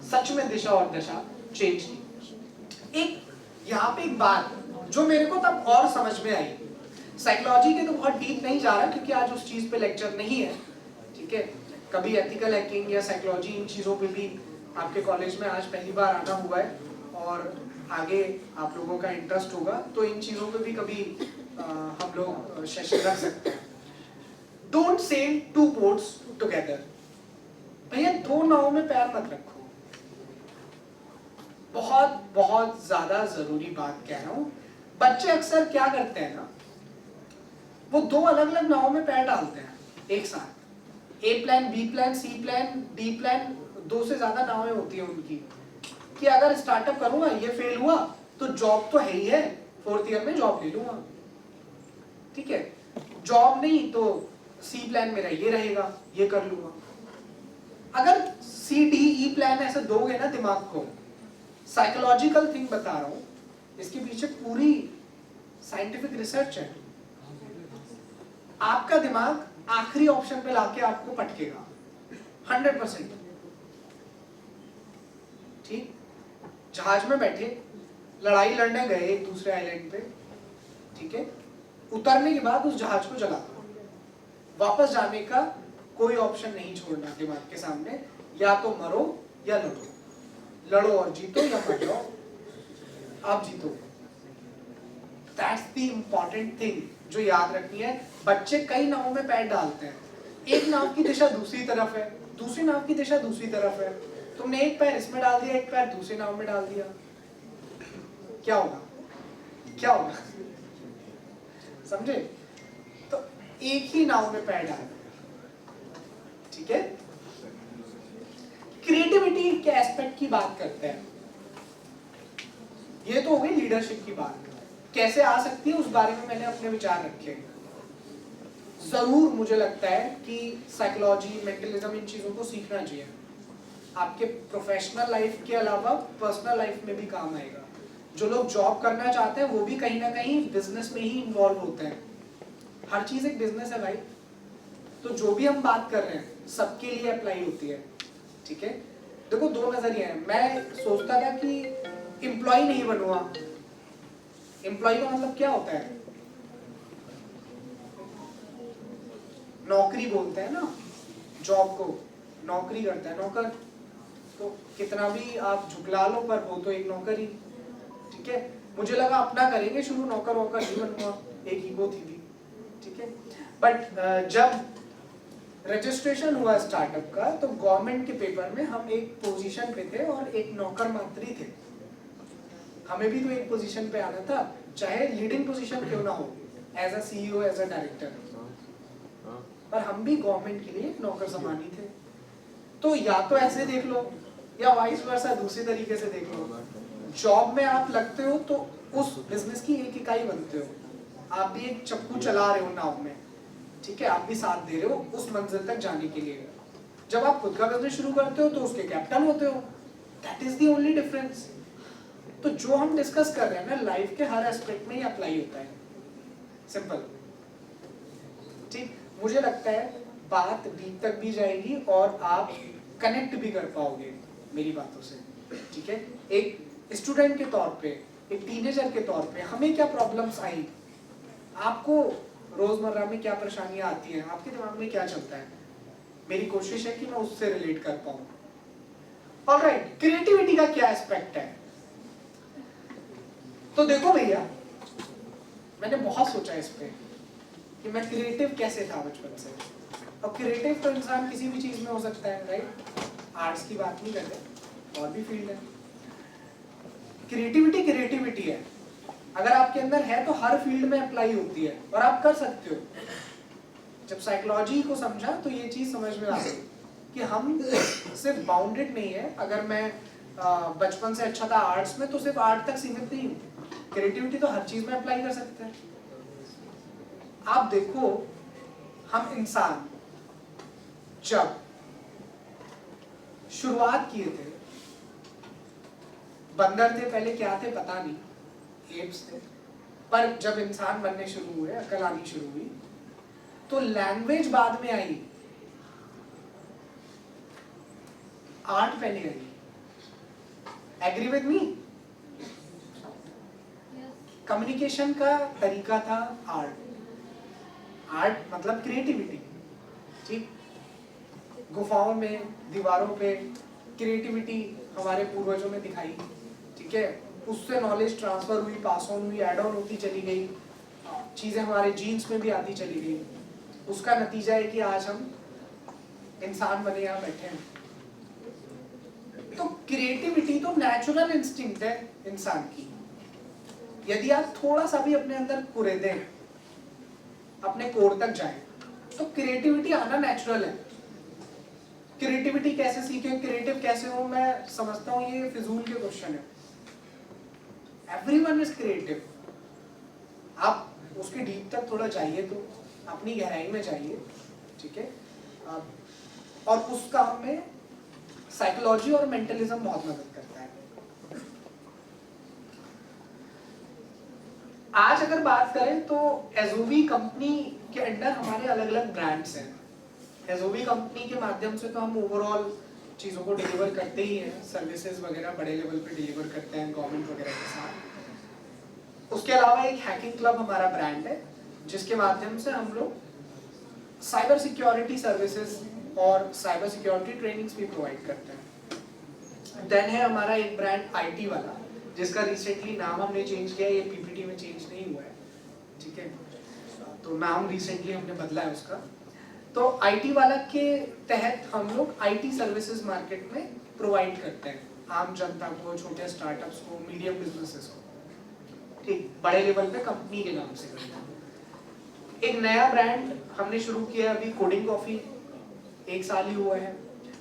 सच में दिशा और दशा चेंज की। एक यहाँ पे एक बात जो मेरे को तब और समझ में आई, साइकोलॉजी के तो बहुत डीप नहीं जा रहा क्योंकि आज उस चीज पे लेक्चर नहीं है, ठीक है? कभी एथिकल हैकिंग या साइकोलॉजी, इन चीजों पे भी आपके कॉलेज में आज पहली बार आना हुआ है, और आगे आप लोगों का इंटरेस्ट होगा तो इन चीजों पे भी कभी हम लोग सेशन रख सकते हैं। Don't sell 2 boats together. भैया 2 नावों में पैर मत रखो। बहुत बहुत ज्यादा जरूरी बात कह रहा हूँ। बच्चे अक्सर क्या करते हैं ना, वो 2 अलग अलग नावों में पैर डालते हैं एक साथ। ए प्लान, बी प्लान, सी प्लान, डी प्लान, 2 से ज्यादा नावें होती है उनकी, कि अगर स्टार्टअप करूंगा, ये फेल हुआ तो जॉब तो है ही है, 4th ईयर में जॉब ले लूंगा, ठीक है? जॉब नहीं तो सी प्लान मेरा ये रहेगा, ये कर लूंगा। अगर सी डी ई प्लान ऐसे दोगे ना दिमाग को, साइकोलॉजिकल थिंग बता रहा हूं, इसके पीछे पूरी साइंटिफिक रिसर्च है। आपका दिमाग आखिरी ऑप्शन पे लाके आपको पटकेगा 100%। ठीक? जहाज में बैठे लड़ाई लड़ने गए एक दूसरे आइलैंड पे, ठीक है? उतरने के बाद उस जहाज को जला दो। वापस जाने का कोई ऑप्शन नहीं छोड़ना दिमाग के सामने, या तो मरो या लड़ो, लड़ो और जीतो या मर जाओ, आप जीतो। दैट्स द इम्पॉर्टेंट थिंग जो याद रखनी है। बच्चे कई नावों में पैर डालते हैं, एक नाव की दिशा दूसरी तरफ है, दूसरी नाव की दिशा दूसरी तरफ है, तुमने एक पैर इसमें डाल दिया, एक पैर दूसरी नाव में डाल दिया, क्या होगा? क्या होगा? समझे? तो एक ही नाव में पैर डाल, ठीक है? क्रिएटिविटी के एस्पेक्ट की बात करते हैं। ये तो हो गई लीडरशिप की बात, कैसे आ सकती है उस बारे में मैंने अपने विचार रखे। जरूर मुझे लगता है कि साइकोलॉजी, मेंटलिज्म, इन चीजों को सीखना चाहिए, आपके प्रोफेशनल लाइफ के अलावा पर्सनल लाइफ में भी काम आएगा। जो लोग जॉब करना चाहते हैं वो भी कहीं ना कहीं बिजनेस में ही इन्वॉल्व होते हैं, हर चीज एक बिजनेस है भाई। तो जो भी हम बात कर रहे हैं सबके लिए अप्लाई होती है, ठीक है। देखो दो नजरिए हैं, मैं सोचता था कि एम्प्लॉय नहीं बनूंगा। एम्प्लॉय का मतलब क्या होता है, नौकरी बोलते हैं ना, जॉब को नौकरी करता है, नौकर। तो कितना भी आप झुकला लो पर वो तो एक नौकर ही, ठीक है। मुझे लगा अपना करेंगे शुरू, नौकर वोकर नहीं बनूंगा, एक ईगो थी भी, ठीक है। बट जब रजिस्ट्रेशन हुआ स्टार्टअप का तो गवर्नमेंट के पेपर में हम एक पोजीशन पे थे और एक नौकर मात्री थे। हमें भी तो एक पोजीशन पे आना था, चाहे लीडिंग पोजीशन क्यों ना हो, as a CEO, as a director, पर हम भी गवर्नमेंट के लिए नौकर समानी थे। तो या तो ऐसे देख लो या वाइस वर्सा दूसरे तरीके से देख लो। जॉब में आप लगते हो तो उस बिजनेस की एक इकाई बनते हो, आप भी एक चप्पू चला रहे हो नाव में, ठीक है, आप भी साथ दे रहे हो उस मंजिल तक जाने के लिए। जब आप खुद का बिजनेस शुरू करते हो तो उसके कैप्टन होते हो, that is the only difference. तो जो हम डिस्कस कर रहे हैं ना लाइफ के हर एस्पेक्ट में ही अप्लाई होता है, सिंपल, ठीक। मुझे लगता है बात डीप तक भी जाएगी और आप कनेक्ट भी कर पाओगे मेरी बातों से, ठीक है। एक स्टूडेंट के तौर पे, एक टीनेजर के तौर पे हमें क्या प्रॉब्लम्स आई, आपको रोजमर्रा में क्या परेशानियां आती हैं, आपके दिमाग में क्या चलता है, मेरी कोशिश है कि मैं उससे रिलेट कर पाऊं। ऑलराइट, क्रिएटिविटी का क्या एस्पेक्ट है, तो देखो भैया मैंने बहुत सोचा इस पे कि मैं क्रिएटिव कैसे था बचपन से। और क्रिएटिव तो इंसान किसी भी चीज में हो सकता है, राइट, आर्ट्स की बात नहीं करते, और भी फील्ड है। क्रिएटिविटी क्रिएटिविटी है, अगर आपके अंदर है तो हर फील्ड में अप्लाई होती है और आप कर सकते हो। जब साइकोलॉजी को समझा तो ये चीज समझ में आ गई कि हम सिर्फ बाउंडेड नहीं है। अगर मैं बचपन से अच्छा था आर्ट्स में तो सिर्फ आर्ट तक सीमित नहीं हूँ, क्रिएटिविटी तो हर चीज में अप्लाई कर सकते हैं। आप देखो हम इंसान जब शुरुआत किए थे, बंदर थे पहले, क्या थे पता नहीं, एप्स थे, पर जब इंसान बनने शुरू हुए, अकल आनी शुरू हुई, तो लैंग्वेज बाद में आई, आर्ट पहले आई। Agree with me? कम्युनिकेशन का तरीका था आर्ट, आर्ट मतलब क्रिएटिविटी, ठीक। गुफाओं में, दीवारों पे क्रिएटिविटी हमारे पूर्वजों ने दिखाई, ठीक है। उससे नॉलेज ट्रांसफर हुई, पास ऑन हुई, एड ऑन होती चली गई, चीजें हमारे जीन्स में भी आती चली गई। उसका नतीजा है कि आज हम इंसान बने, यहाँ बैठे हैं। तो क्रिएटिविटी तो नेचुरल इंस्टिंक्ट है इंसान की। यदि आप थोड़ा सा भी अपने अंदर कुरेदें, अपने कोर तक जाएं, तो क्रिएटिविटी आना नेचुरल है। क्रिएटिविटी कैसे सीखे, क्रिएटिव कैसे हो, मैं समझता हूँ ये फिजूल के क्वेश्चन है। एवरीवन इज क्रिएटिव, आप उसके डीप तक थोड़ा जाइए, तो अपनी गहराई में जाइए, ठीक है। और उस काम में साइकोलॉजी और मेंटलिज्म बहुत मदद करता है। आज अगर बात करें तो एजोवी कंपनी के अंडर हमारे अलग अलग ब्रांड्स हैं। एजोवी कंपनी के माध्यम से तो हम ओवरऑल चीज़ों को डिलीवर करते ही हैं, सर्विसेज वगैरह बड़े लेवल पे डिलीवर करते हैं गवर्नमेंट वगैरह के साथ। उसके अलावा एक हैकिंग क्लब हमारा ब्रांड है, जिसके माध्यम से हम लोग साइबर सिक्योरिटी सर्विसेज और साइबर सिक्योरिटी ट्रेनिंग्स भी प्रोवाइड करते हैं। देन है हमारा एक ब्रांड आईटी वाला, जिसका रिसेंटली नाम हमने चेंज किया है, ये पीपीटी में चेंज नहीं हुआ है, ठीक है। तो नाम रिसेंटली हमने बदला है उसका। तो आईटी वाला के तहत हम लोग आईटी सर्विसेज मार्केट में प्रोवाइड करते हैं, आम जनता को, छोटे स्टार्टअप्स को, मीडियम बिजनेसेस को, ठीक, बड़े लेवल पे कंपनी के नाम से करते हैं। एक नया ब्रांड हमने शुरू किया अभी, कोडिंग कॉफी, 1 साल ही हुआ है।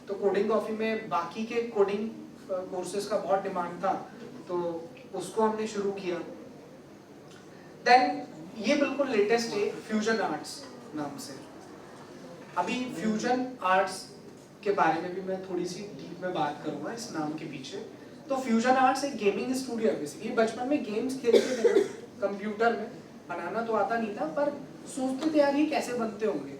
तो कोडिंग कॉफी में बाकी के कोडिंग कोर्सेज का बहुत डिमांड था, तो उसको हमने शुरू किया। देन ये बिल्कुल लेटेस्ट है फ्यूजन आर्ट्स नाम से। अभी फ्यूजन आर्ट्स के बारे में भी मैं थोड़ी सी डीप में बात करूंगा इस नाम के पीछे। तो फ्यूजन आर्ट्स एक गेमिंग स्टूडियो है बेसिकली। बचपन में गेम्स खेलते थे कंप्यूटर में, बनाना तो आता नहीं था पर सोचते थे यार ये कैसे बनते होंगे।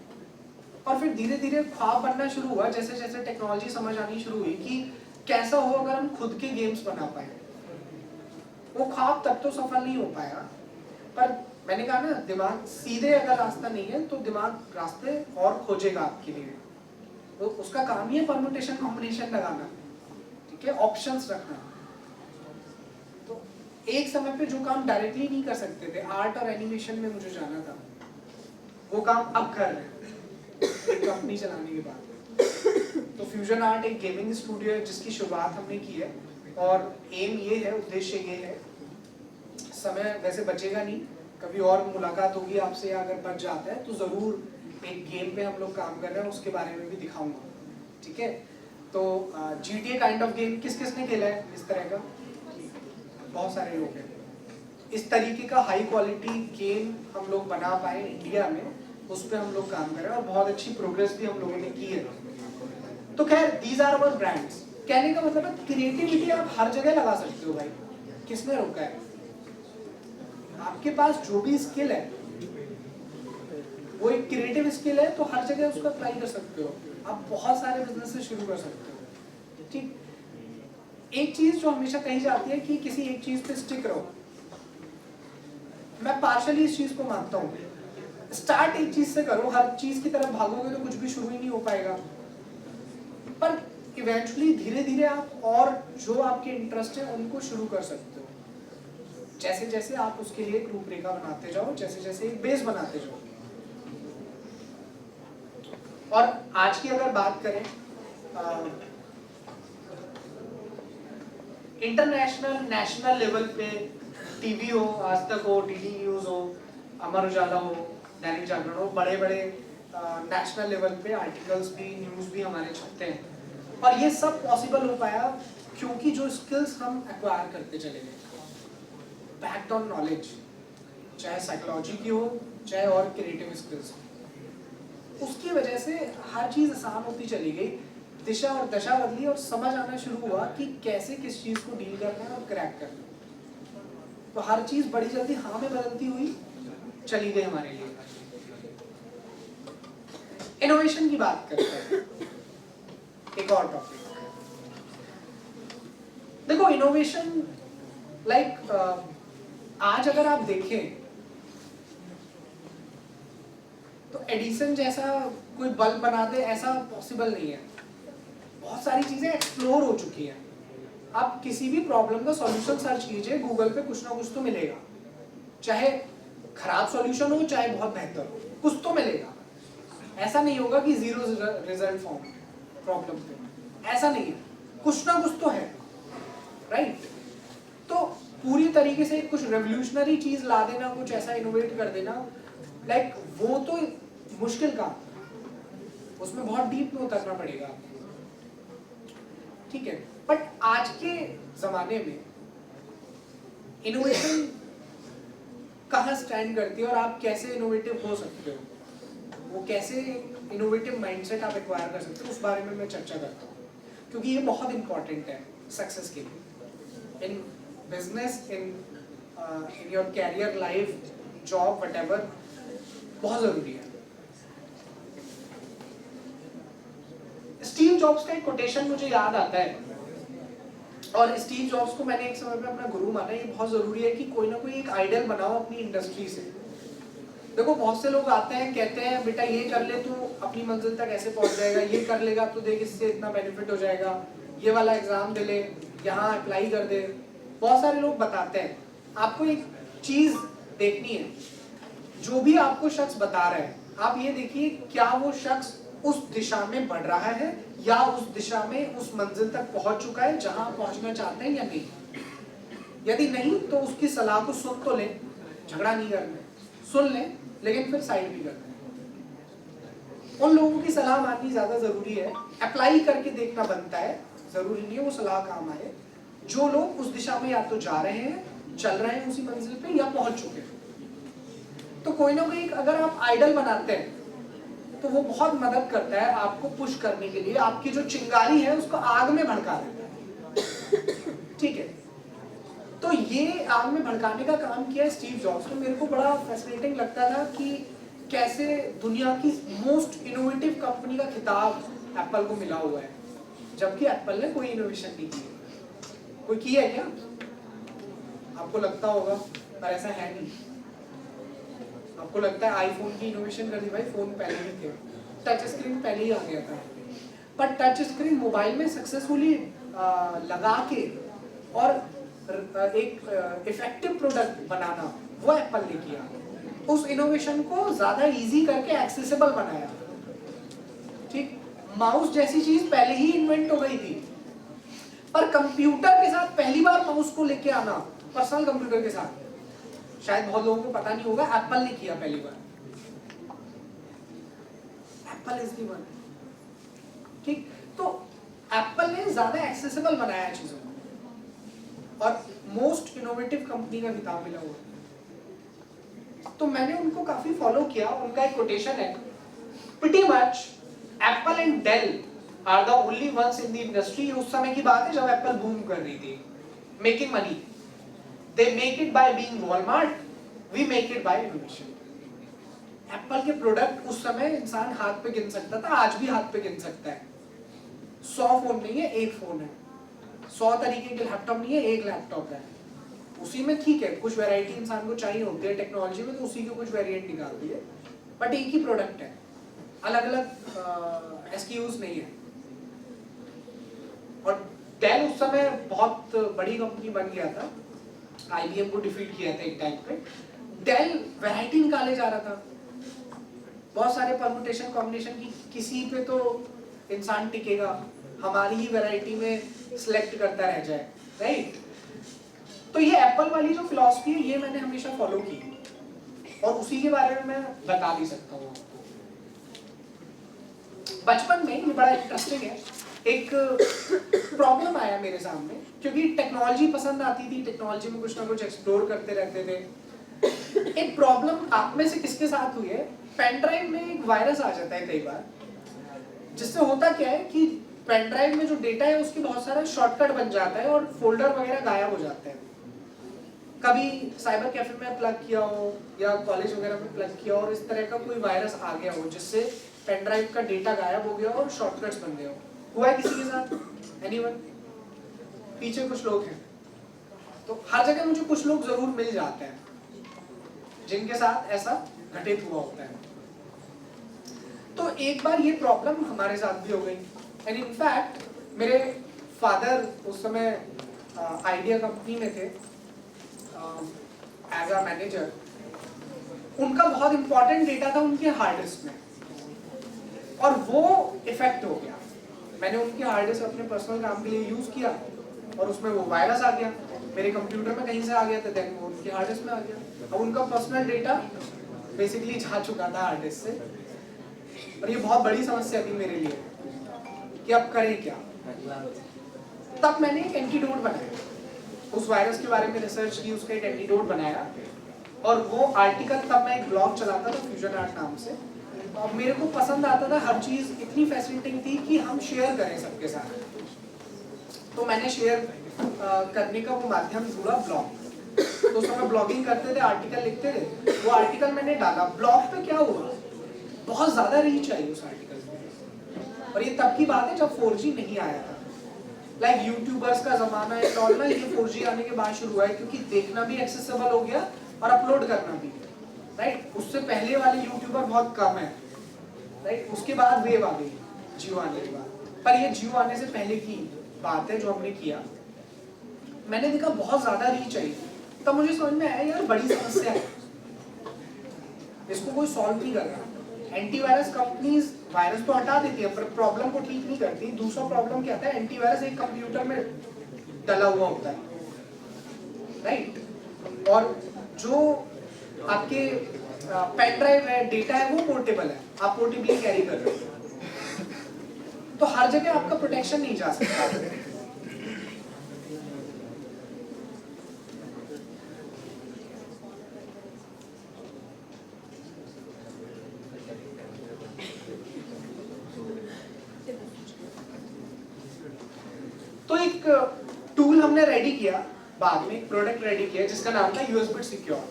और फिर धीरे धीरे ख्वाब बनना शुरू हुआ जैसे जैसे टेक्नोलॉजी समझ आनी शुरू हुई कि कैसा हो अगर हम खुद के गेम्स बना पाए। वो ख्वाब तब तो सफल नहीं हो पाया, पर मैंने कहा ना दिमाग सीधे अगर रास्ता नहीं है तो दिमाग रास्ते और खोजेगा आपके लिए। तो उसका काम ही है परम्यूटेशन कॉम्बिनेशन लगाना, ठीक है, ऑप्शंस रखना। तो एक समय पे जो काम डायरेक्टली नहीं कर सकते थे, आर्ट और एनिमेशन में मुझे जाना था, वो काम अब कर रहे हैं एक कंपनी चलाने के बाद। तो फ्यूजन आर्ट एक गेमिंग स्टूडियो है जिसकी शुरुआत हमने की है और एम ये है, उद्देश्य ये है, समय वैसे बचेगा नहीं, कभी और मुलाकात होगी आपसे, अगर बच जाता है तो ज़रूर एक गेम पे हम लोग काम कर रहे हैं उसके बारे में भी दिखाऊंगा, ठीक है। तो GTA काइंड ऑफ गेम किस किसने खेला है इस तरह का? बहुत सारे लोग हैं। इस तरीके का हाई क्वालिटी गेम हम लोग बना पाए इंडिया में, उस पर हम लोग काम कर रहे हैं और बहुत अच्छी प्रोग्रेस भी हम लोगों ने की है। तो खैर दीज आर अवर ब्रांड्स। कहने का मतलब है क्रिएटिविटी आप हर जगह लगा सकते हो भाई, किसने रोका है? आपके पास जो भी स्किल है वो एक क्रिएटिव स्किल है तो हर जगह उसको अप्लाई कर सकते हो। आप बहुत सारे बिजनेस से शुरू कर सकते हो, ठीक। एक चीज जो हमेशा कही जाती है कि किसी एक चीज पे स्टिक रहो, मैं पार्शली इस चीज को मानता हूँ। स्टार्ट एक चीज से करो, हर चीज की तरफ भागोगे तो कुछ भी शुरू ही नहीं हो पाएगा, पर इवेंचुअली धीरे धीरे आप और जो आपके इंटरेस्ट है उनको शुरू कर सकते हो। जैसे जैसे आप उसके लिए एक रूपरेखा बनाते जाओ, जैसे जैसे एक बेस बनाते जाओ। और आज की अगर बात करें इंटरनेशनल नेशनल लेवल पे, टीवी हो, आज तक हो, डीडी न्यूज हो, अमर उजाला हो, दैनिक जागरण हो, बड़े बड़े नेशनल लेवल पे आर्टिकल्स भी, न्यूज़ भी हमारे छपते हैं। और ये सब पॉसिबल हो पाया क्योंकि जो स्किल्स हम एक्वायर करते चले गए, बैक्ड ऑन नॉलेज, चाहे साइकोलॉजी की हो चाहे और क्रिएटिव स्किल्स, उसकी वजह से हर चीज़ आसान होती चली गई, दिशा और दशा बदली और समझ आना शुरू हुआ कि कैसे किस चीज़ को डील करना है और क्रैक करना है। तो हर चीज़ बड़ी जल्दी हाँ में बदलती हुई चली गई हमारे लिए। इनोवेशन की बात करते हैं, एक और टॉपिक। देखो इनोवेशन लाइक आज अगर आप देखें तो एडिसन जैसा कोई बल्ब बना दे ऐसा पॉसिबल नहीं है। बहुत सारी चीजें एक्सप्लोर हो चुकी हैं। आप किसी भी प्रॉब्लम का सॉल्यूशन सर्च कीजिए, गूगल पे कुछ ना कुछ तो मिलेगा, चाहे खराब सॉल्यूशन हो चाहे बहुत बेहतर हो, कुछ तो मिलेगा। ऐसा नहीं होगा कि जीरो रिजल्ट फॉर्म प्रॉब्लम पे, ऐसा नहीं है, कुछ ना कुछ तो है, राइट। तो पूरी तरीके से कुछ रेवोल्यूशनरी चीज ला देना, कुछ ऐसा इनोवेट कर देना, लाइक वो तो मुश्किल काम, उसमें बहुत डीप में उतरना पड़ेगा, ठीक है। बट आज के जमाने में इनोवेशन कहाँ स्टैंड करती है और आप कैसे इनोवेटिव हो सकते हो, वो कैसे इनोवेटिव माइंडसेट आप एक्वायर कर सकते हो, उस बारे में मैं चर्चा करता हूँ, क्योंकि ये बहुत इंपॉर्टेंट है सक्सेस के लिए, in business, in your career, life, job, whatever, बहुत जरूरी है। स्टीव जॉब्स का एक कोटेशन मुझे याद आता है, और स्टीव जॉब्स को मैंने एक समय पे अपना गुरु माना। ये बहुत जरूरी है कि कोई ना कोई एक आइडियल बनाओ अपनी इंडस्ट्री से। देखो बहुत से लोग आते हैं, कहते हैं बेटा ये कर ले तू अपनी मंजिल तक ऐसे पहुंच जाएगा, ये कर लेगा तो देख इससे इतना बेनिफिट हो जाएगा, ये वाला एग्जाम दे ले, यहाँ अप्लाई कर दे। बहुत सारे लोग बताते हैं। आपको एक चीज देखनी है, जो भी आपको शख्स बता रहा है, आप ये देखिए क्या वो शख्स उस दिशा में बढ़ रहा है या उस दिशा में उस मंजिल तक पहुंच चुका है जहां पहुंचना चाहते हैं या नहीं। यदि नहीं तो उसकी सलाह को सुन तो लें, झगड़ा नहीं करना, सुन लें, लेकिन फिर साइड भी करना है। उन लोगों की सलाह माननी ज्यादा जरूरी है, अप्लाई करके देखना बनता है, जरूरी नहीं है वो सलाह काम आए, जो लोग उस दिशा में या तो जा रहे हैं, चल रहे हैं उसी मंजिल पे, या पहुंच चुके हैं। तो कोई ना कोई अगर आप आइडल बनाते हैं तो वो बहुत मदद करता है आपको पुश करने के लिए, आपकी जो चिंगारी है उसको आग में भड़का देता है, ठीक है। तो ये आग में भड़काने का काम किया स्टीव जॉब्स ने। मेरे को बड़ा फैसिनेटिंग लगता था कि कैसे दुनिया की मोस्ट इनोवेटिव कंपनी का खिताब एप्पल को मिला हुआ है, जबकि एप्पल ने कोई इनोवेशन नहीं की। कोई किया है क्या? आपको लगता होगा, पर ऐसा है नहीं। आपको लगता है आईफोन की इनोवेशन कर दी, भाई फोन पहले ही थे, टच स्क्रीन पहले ही आ गया था, पर टच स्क्रीन मोबाइल में सक्सेसफुली लगा के और एक इफेक्टिव प्रोडक्ट बनाना वो एप्पल ने किया। उस इनोवेशन को ज्यादा इजी करके एक्सेसिबल बनाया, ठीक। माउस जैसी चीज पहले ही इन्वेंट हो गई थी, पर कंप्यूटर के साथ पहली बार माउस को लेके आना, पर्सनल कंप्यूटर के साथ, शायद बहुत लोगों को पता नहीं होगा, एप्पल ने किया पहली बार। एप्पल इज द वन, ठीक। तो एप्पल ने ज्यादा एक्सेसिबल बनाया चीजों को और मोस्ट इनोवेटिव कंपनी का खिताब मिला हुआ। तो मैंने उनको काफी फॉलो किया। उनका एक कोटेशन है, pretty much Apple and Dell are the only ones in the industry. उस समय की बात है जब एप्पल बूम कर रही थी, making money. They make it by being Walmart, we make it by innovation. Apple के प्रोडक्ट उस समय इंसान हाथ पे गिन सकता था, आज भी हाथ पे गिन सकता है। 100 फोन नहीं है, एक फोन है। 100 तरीके के लैपटॉप नहीं है, एक लैपटॉप है। उसी में ठीक है, कुछ वैरायटी इंसान को चाहिए होती है टेक्नोलॉजी में, तो उसी के कुछ वेरिएंट निकाल दिए, बट एक ही प्रोडक्ट है, अलग अलग SKUs नहीं है। और डेल उस समय बहुत बड़ी कंपनी बन गया था, IBM को डिफीट किया था एक टाइम पे। डेल वैरायटी निकाले जा रहा था, बहुत सारे परम्यूटेशन कॉम्बिनेशन की, किसी पे तो इंसान टिकेगा, हमारी ही वैरायटी में सिलेक्ट करता रह जाए, राइट। तो ये एप्पल वाली जो फिलॉसफी है, ये मैंने हमेशा फॉलो की और उसी के बारे में मैं बता भी सकता हूँ आपको। बचपन में ये बड़ा इंटरेस्टिंग है, एक प्रॉब्लम आया मेरे सामने, क्योंकि टेक्नोलॉजी पसंद आती थी, टेक्नोलॉजी में कुछ ना कुछ एक्सप्लोर करते रहते थे। एक प्रॉब्लम आप में से किसके साथ हुई है, पेन ड्राइव में एक वायरस आ जाता है कई बार, जिससे होता क्या है कि पेन ड्राइव में जो डेटा है उसकी बहुत सारा शॉर्टकट बन जाता है और फोल्डर वगैरह गायब हो जाते हैं। कभी साइबर कैफे में प्लग किया हो या कॉलेज वगैरह में प्लग किया हो और इस तरह का कोई वायरस आ गया हो जिससे पेन ड्राइव का डेटा गायब हो गया और शॉर्टकट्स बन गए हो। हुआ है किसी के साथ? एनीवन? पीछे कुछ लोग हैं, तो हर जगह मुझे कुछ लोग जरूर मिल जाते हैं जिनके साथ ऐसा घटित हुआ होता है। तो एक बार ये प्रॉब्लम हमारे साथ भी हो गई, एंड इनफैक्ट मेरे फादर उस समय आइडिया कंपनी में थे एज अ मैनेजर। उनका बहुत इंपॉर्टेंट डेटा था उनके हार्ड डिस्क में, और वो इफेक्ट हो गया। मैंने उनकी हार्ड डिस्क अपने पर्सनल काम के लिए यूज किया और उसमें वो वायरस आ गया, मेरे कंप्यूटर में कहीं से आ गया था, देन वो उनकी हार्ड डिस्क में आ गया। अब उनका पर्सनल डेटा बेसिकली जा चुका था हार्ड डिस्क से, और ये बहुत बड़ी समस्या थी मेरे लिए कि अब करें क्या। तब मैंने एक एंटीडोट बनाया, उस वायरस के बारे में रिसर्च की, उसका एक एंटीडोट बनाया, और वो आर्टिकल, तब मैं एक ब्लॉग चलाता था फ्यूजन आर्ट नाम से। अब मेरे को पसंद आता था, हर चीज इतनी फैसिनेटिंग थी कि हम शेयर करें सबके साथ। तो मैंने शेयर करने का वो माध्यम ढूंढा, ब्लॉग। तो उसमें ब्लॉगिंग करते थे, आर्टिकल लिखते थे, वो आर्टिकल मैंने डाला। ब्लॉग पे क्या हुआ, बहुत ज्यादा रीच आई उस आर्टिकल में, और ये तब की बात है जब 4G नहीं आया था। लाइक यूट्यूबर्स का जमाना है और ना, ये 4G आने के बाद शुरू हुआ है, क्योंकि देखना भी एक्सेसिबल हो गया और अपलोड करना भी, राइट। उससे पहले वाले यूट्यूबर बहुत कम है, राइट। उसके बाद वेव आ गई जियो आने के बाद, पर ये जियो आने से पहले की बात है जो हमने किया। मैंने देखा बहुत ज्यादा रीच आई, तब मुझे समझ में आया यार बड़ी समस्या है, इसको कोई सॉल्व नहीं कर रहा। एंटीवायरस कंपनीज वायरस तो हटा देती है पर प्रॉब्लम को ठीक नहीं करती। दूसरा प्रॉब्लम क्या था, एंटीवायरस एक कंप्यूटर में डला हुआ होता है, राइट। और जो आपके पेन ड्राइव है, डेटा है, वो पोर्टेबल है, आप पोर्टेबली कैरी कर रहे हो, तो हर जगह आपका प्रोटेक्शन नहीं जा सकता। टूल हमने रेडी किया, बाद में एक प्रोडक्ट रेडी किया जिसका नाम था यूएसबिट सिक्योर,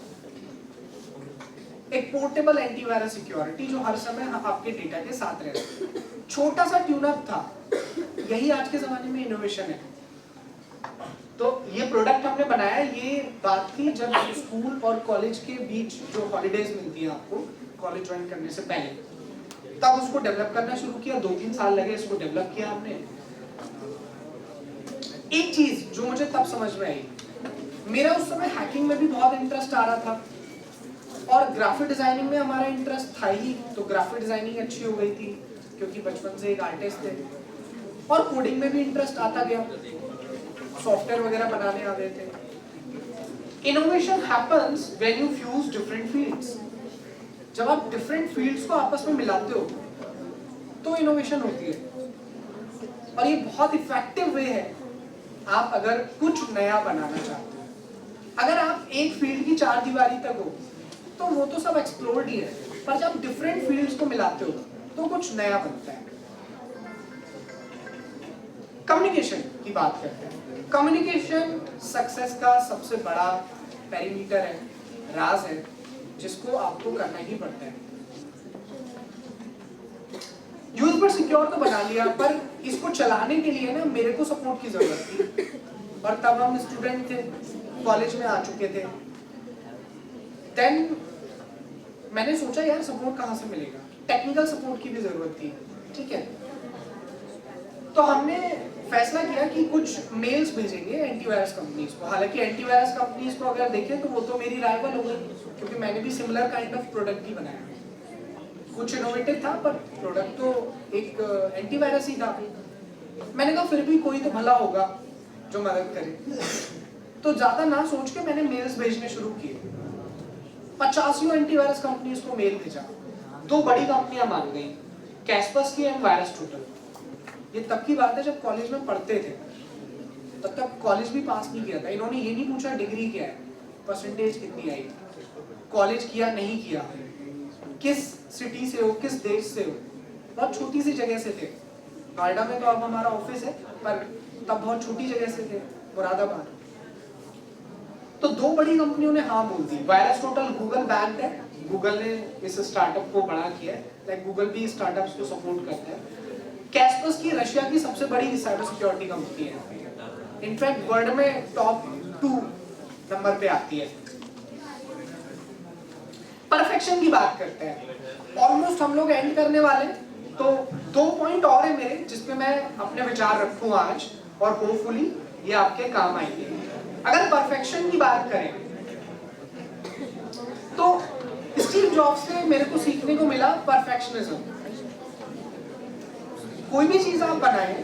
एक पोर्टेबल एंटीवायरस सिक्योरिटी जो हर समय आपके डेटा के साथ रहता है। छोटा सा ट्यूनअप था, यही आज के जमाने में इनोवेशन है। तो ये प्रोडक्ट हमने बनाया, ये बात थी जब स्कूल और कॉलेज के बीच जो हॉलीडेज मिलती है आपको कॉलेज ज्वाइन करने से पहले, तब उसको डेवलप करना शुरू किया। 2-3 साल लगे इसको डेवलप किया हमने। एक चीज जो मुझे तब समझ में आई, मेरा उस समय हैकिंग में भी बहुत इंटरेस्ट आ रहा था और ग्राफिक डिजाइनिंग में हमारा इंटरेस्ट था ही, तो ग्राफिक डिजाइनिंग अच्छी हो गई थी क्योंकि बचपन से एक आर्टिस्ट थे, और कोडिंग में भी इंटरेस्ट आता गया, सॉफ्टवेयर वगैरह बनाने आ गए थे। Innovation happens when you fuse different fields. जब आप डिफरेंट फील्ड्स को आपस में मिलाते हो तो इनोवेशन होती है, और ये बहुत इफेक्टिव वे है आप अगर कुछ नया बनाना चाहते हो। अगर आप एक फील्ड की 4 दीवारी तक हो तो वो तो सब एक्सप्लोर्ड ही है, पर जब डिफरेंट फील्ड्स को मिलाते हो तो कुछ नया बनता है। कम्युनिकेशन की बात करते हैं। कम्युनिकेशन सक्सेस का सबसे बड़ा पैरामीटर है, राज है, जिसको आपको करना ही पड़ता है। यूएसबिट सिक्योर तो बना लिया, पर इसको चलाने के लिए ना मेरे को सपोर्ट की जरूरत थी, और तब हम स्टूडेंट थे, कॉलेज में आ चुके थे। देन मैंने सोचा यार सपोर्ट कहाँ से मिलेगा, टेक्निकल सपोर्ट की भी जरूरत थी, ठीक है। तो हमने फैसला किया कि कुछ मेल्स भेजेंगे एंटीवायरस कंपनीज को। हालांकि एंटीवायरस कंपनीज को अगर देखें तो वो तो मेरी राइवल हो गई, क्योंकि मैंने भी सिमिलर काइंड ऑफ प्रोडक्ट ही बनाया। कुछ इनोवेटिव था पर प्रोडक्ट तो एक एंटीवायरस ही था। मैंने कहा फिर भी कोई तो भला होगा जो मदद करे, तो ज्यादा ना सोच के मैंने मेल्स भेजने शुरू किए। 50 एंटीवायरस कंपनीज को मेल भेजा। 2 बड़ी कंपनियां मान गई, कैस्परस्की एंड वायरस टोटल। ये तब की बात है जब कॉलेज में पढ़ते थे, तब तक कॉलेज भी पास नहीं किया था। इन्होंने ये नहीं पूछा डिग्री क्या है, परसेंटेज कितनी आई, कॉलेज किया नहीं किया, किस सिटी से हो, किस देश से हो। बहुत छोटी सी जगह से थे, नोएडा में तो अब हमारा ऑफिस है, पर तब बहुत छोटी जगह से थे, मुरादाबाद। तो 2 बड़ी कंपनियों ने हाँ बोल दी। वायरस टोटल गूगल बैक्ड है, गूगल ने इस स्टार्टअप को बड़ा किया है, लाइक गूगल भी स्टार्टअप्स को सपोर्ट करता है। कैस्परस्की रशिया की सबसे बड़ी साइबर सिक्योरिटी कंपनी है, इनफैक्ट वर्ल्ड में टॉप 2 नंबर पे आती है। परफेक्शन की बात करते हैं, ऑलमोस्ट हम लोग एंड करने वाले, तो 2 पॉइंट और है मेरे जिसपे मैं अपने विचार रखूंगा आज, और होपफुली ये आपके काम आएंगे। अगर परफेक्शन की बात करें तो स्टीव जॉब्स से मेरे को सीखने को मिला परफेक्शनिज्म। कोई भी चीज आप बनाएं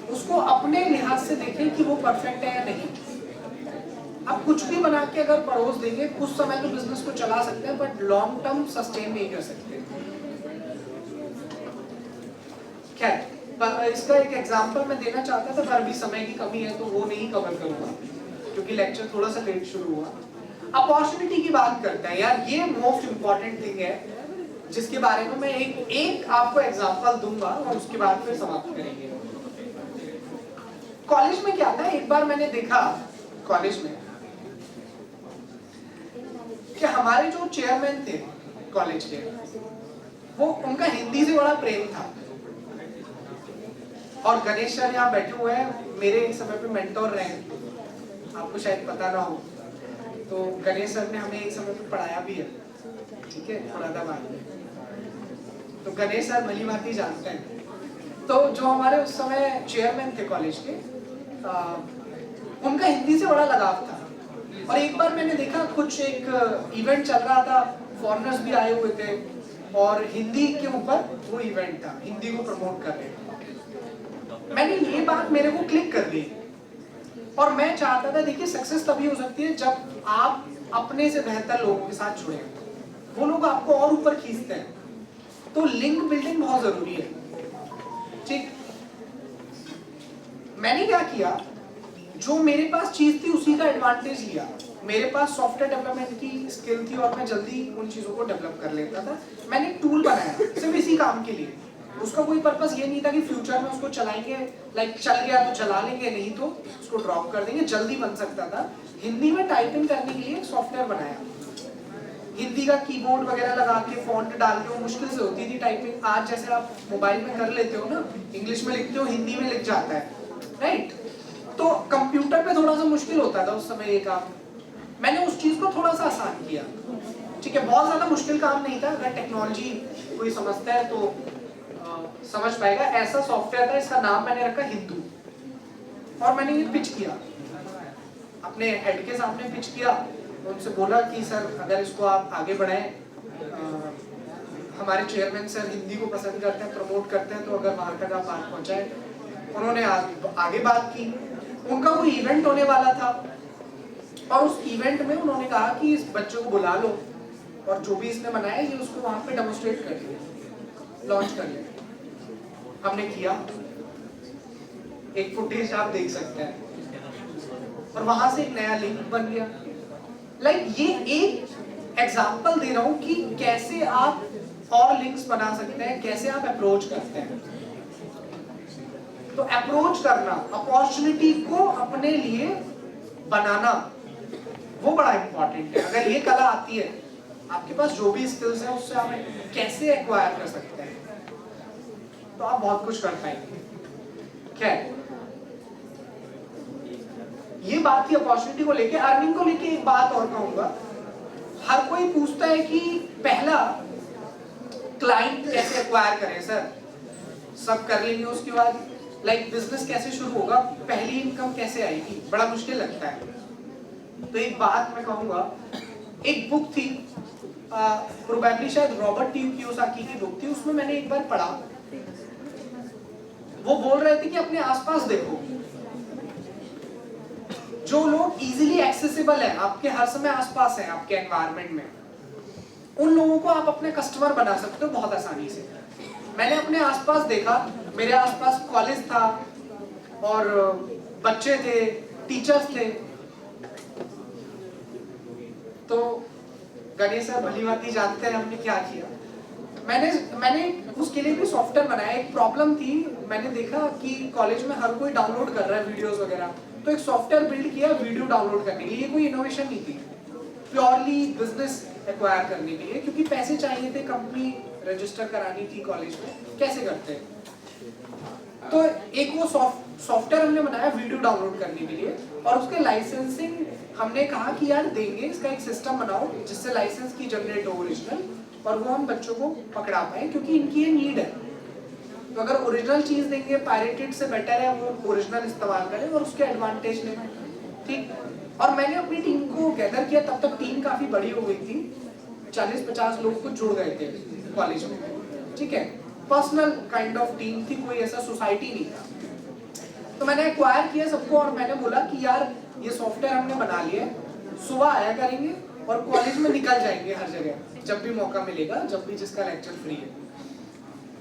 उसको अपने लिहाज से देखें कि वो परफेक्ट है या नहीं। आप कुछ भी बना के अगर परोस देंगे, कुछ समय तो बिजनेस को चला सकते हैं, बट लॉन्ग टर्म सस्टेन नहीं कर सकते। खैर, इसका एक एग्जांपल मैं देना चाहता था, पर अभी समय की कमी है तो वो नहीं कवर करूंगा क्योंकि लेक्चर थोड़ा सा लेट शुरू हुआ। अपॉर्चुनिटी की बात करते हैं यार, ये मोस्ट इंपॉर्टेंट थिंग है जिसके बारे में मैं एक आपको एग्जांपल दूंगा और उसके बाद फिर समाप्त करेंगे। कॉलेज में क्या था, एक बार मैंने देखा कॉलेज में कि हमारे जो चेयरमैन थे कॉलेज के, वो उनका हिंदी से बड़ा प्रेम था। और गणेश सर यहाँ बैठे हुए हैं, मेरे एक समय पे मेंटोर रहे, आपको शायद पता ना हो, तो गणेश सर ने हमें एक समय पे पढ़ाया भी है, ठीक है, मुरादाबाद में। तो गणेश सर भली भांति जानते हैं। तो जो हमारे उस समय चेयरमैन थे कॉलेज के, उनका हिंदी से बड़ा लगाव था। और एक बार मैंने देखा कुछ एक इवेंट चल रहा था, फॉरेनर्स भी आए हुए थे और हिंदी के ऊपर वो इवेंट था, हिंदी को प्रमोट कर रहे थे। मैंने ये बात मेरे को क्लिक कर दी और मैं चाहता था, देखिए सक्सेस तभी हो सकती है जब आप अपने से बेहतर लोगों के साथ जुड़े, वो लोग आपको और ऊपर खींचते हैं। तो लिंक बिल्डिंग बहुत जरूरी है, ठीक। मैंने क्या किया, जो मेरे पास चीज थी उसी का एडवांटेज लिया। मेरे पास सॉफ्टवेयर डेवलपमेंट की स्किल थी और मैं जल्दी उन चीजों को डेवलप कर लेता था। मैंने एक टूल बनाया सिर्फ इसी काम के लिए, उसका कोई पर्पस ये नहीं था कि फ्यूचर में उसको चलाएंगे, लाइक चल गया तो चला लेंगे, नहीं तो उसको ड्रॉप कर देंगे, जल्दी बन सकता था। हिंदी में टाइपिंग करने के लिए एक सॉफ्टवेयर बनाया, हिंदी का कीबोर्ड वगैरह लगा के फॉन्ट डाल के, वो मुश्किल से होती थी टाइपिंग। आज जैसे आप मोबाइल में कर लेते हो ना, इंग्लिश में लिखते हो हिंदी में लिख जाता है, राइट? तो कंप्यूटर पे थोड़ा सा मुश्किल होता था उस समय ये काम। मैंने उस चीज को थोड़ा सा आसान किया, ठीक है? बहुत ज्यादा मुश्किल काम नहीं था, अगर टेक्नोलॉजी कोई समझता है तो समझ पाएगा। ऐसा सॉफ्टवेयर था, इसका नाम मैंने रखा हिंदू, और मैंने ये पिच किया अपने हेड के सामने, पिच किया, उनसे बोला कि सर अगर इसको आप आगे बढ़ाएं, हमारे चेयरमैन सर हिंदी को पसंद करते हैं, प्रमोट करते हैं, तो अगर वहां तक आप बात पहुंचाएं। उन्होंने आगे बात की, उनका कोई इवेंट होने वाला था, और उस इवेंट में उन्होंने कहा कि इस बच्चे को बुला लो और जो भी इसने बनाया ये उसको वहां पे डेमोन्स्ट्रेट कर लिया, लॉन्च कर लिया। हमने किया, एक फुटेज आप देख सकते हैं, और वहां से एक नया लिंक बन गया। लाइक ये एक एग्जांपल दे रहा हूं कि कैसे आप और लिंक्स बना सकते हैं, कैसे आप अप्रोच करते हैं। तो अप्रोच करना, अपॉर्चुनिटी को अपने लिए बनाना, वो बड़ा इंपॉर्टेंट है। अगर ये कला आती है, आपके पास जो भी स्किल्स है उससे आप कैसे एक्वायर कर सकते हैं, तो आप बहुत कुछ कर पाएंगे। क्या है ये बात थी अपॉर्चुनिटी को लेके। अर्निंग को लेके एक बात और कहूंगा, हर कोई पूछता है कि पहला क्लाइंट कैसे एक्वायर करें सर, सब कर लेंगे उसके बाद लाइक बिजनेस कैसे शुरू होगा, पहली इनकम कैसे आएगी, बड़ा मुश्किल लगता है। तो एक बात मैं कहूंगा, एक बुक थी प्रोबेबली शायद रॉबर्ट टी कियोसाकी की बुक थी, उसमें मैंने एक बार पढ़ा, वो बोल रहे थे कि अपने आसपास देखो, जो लोग इजीली एक्सेसिबल है, आपके हर समय आसपास है आपके एनवायरनमेंट में, उन लोगों को आप अपने कस्टमर बना सकते हो बहुत आसानी से। मैंने अपने आसपास देखा, मेरे आसपास कॉलेज था और बच्चे थे, टीचर्स थे, तो गणेश सर भली भांति जानते हैं हमने क्या किया। मैंने उसके लिए भी सॉफ्टवेयर बनाया। एक प्रॉब्लम थी, मैंने देखा कि कॉलेज में हर कोई डाउनलोड कर रहा है वीडियोस वगैरह, तो एक सॉफ्टवेयर बिल्ड किया वीडियो डाउनलोड करने के लिए। ये कोई इनोवेशन नहीं थी, प्योरली बिजनेस एक्वायर करने के लिए, क्योंकि पैसे चाहिए थे, कंपनी रजिस्टर करानी थी कॉलेज में, कैसे करते हैं। तो एक वो सॉफ्टवेयर हमने बनाया वीडियो डाउनलोड करने के लिए, और उसके लाइसेंसिंग हमने कहा कि यार देंगे, इसका एक सिस्टम बनाओ जिससे लाइसेंस की जनरेट हो ओरिजिनल, और वो हम बच्चों को पकड़ा पाए, क्योंकि इनकी ये नीड है। तो अगर ओरिजिनल चीज देंगे, पायरेटेड से बेटर है वो ओरिजिनल इस्तेमाल करें और उसके एडवांटेज लें, ठीक। और मैंने अपनी टीम को गैदर किया, तब तक टीम काफी बड़ी हो गई थी, 40-50 लोग कुछ जुड़ गए थे कॉलेज में, ठीक है। पर्सनल काइंड ऑफ टीम थी, कोई ऐसा सोसाइटी नहीं था। तो मैंने एक्वायर किया सबको, और मैंने बोला कि यार ये सॉफ्टवेयर हमने बना लिया है, सुबह आया करेंगे और कॉलेज में निकल जाएंगे हर जगह, जब भी मौका मिलेगा, जब भी जिसका लेक्चर फ्री है,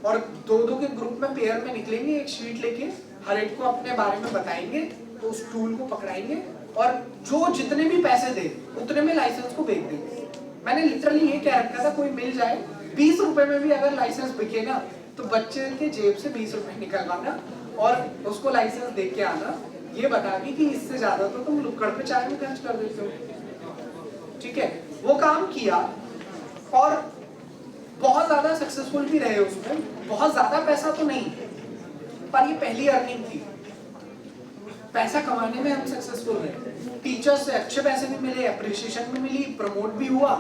और 2-2 के ग्रुप में पेयर में निकलेंगे, एक शीट लेके हर एक को अपने बारे में बताएंगे, तो उस टूल को पकड़ाएंगे, और जो जितने भी पैसे दे उतने में लाइसेंस को बेच देंगे। मैंने लिटरली ये कह रखा था, कोई मिल जाए 20 रुपए में भी अगर लाइसेंस बिकेगा, तो बच्चे के जेब से 20 रुपए निकलवाना और उसको लाइसेंस दे के आना, ये बता दी कि इससे ज्यादा तो तुम लुक्कड़ पे चाय में खर्च कर देते हो, ठीक है। वो काम किया और बहुत ज्यादा सक्सेसफुल भी रहे उसमें, बहुत ज्यादा पैसा तो नहीं, पर ये पहली अर्निंग थी, पैसा कमाने में हम सक्सेसफुल रहे। टीचर्स से अच्छे पैसे भी मिले, अप्रिसिएशन भी मिली, प्रमोट भी हुआ,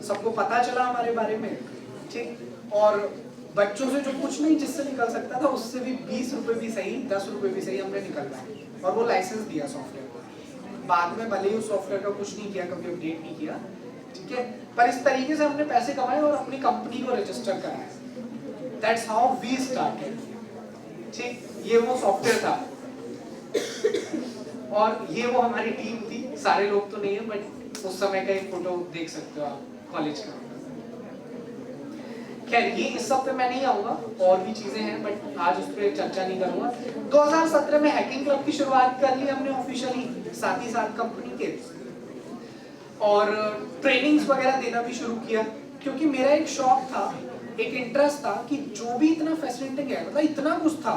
सबको पता चला हमारे बारे में, ठीक। और बच्चों से जो कुछ नहीं जिससे निकल सकता था, उससे भी 20 रुपए भी सही, 10 रुपए भी सही हमने निकलवाए, और वो लाइसेंस दिया सॉफ्टवेयर को। बाद में भले ही उस सॉफ्टवेयर का कुछ नहीं किया, कभी अपडेट नहीं किया, ठीक है, पर इस तरीके से हमने पैसे कमाए और अपनी कंपनी को रजिस्टर कराया। दैट्स हाउ वी स्टार्टेड, ठीक। ये वो सॉफ्टवेयर था, और ये वो हमारी टीम थी। सारे लोग तो नहीं है, बट उस समय का एक फोटो देख सकते हो आप कॉलेज का। खैर ये इस सब पे मैं नहीं आऊंगा, और भी चीजें हैं, बट आज उस पर चर्चा नहीं करूंगा। 2017 में हैकिंग क्लब की शुरुआत कर ली हमने ऑफिशियली, साथ ही साथ कंपनी के, और ट्रेनिंग्स वगैरह देना भी शुरू किया, क्योंकि मेरा एक शौक था एक इंटरेस्ट था कि जो भी इतना फैसिनेटिंग है, मतलब इतना कुछ था,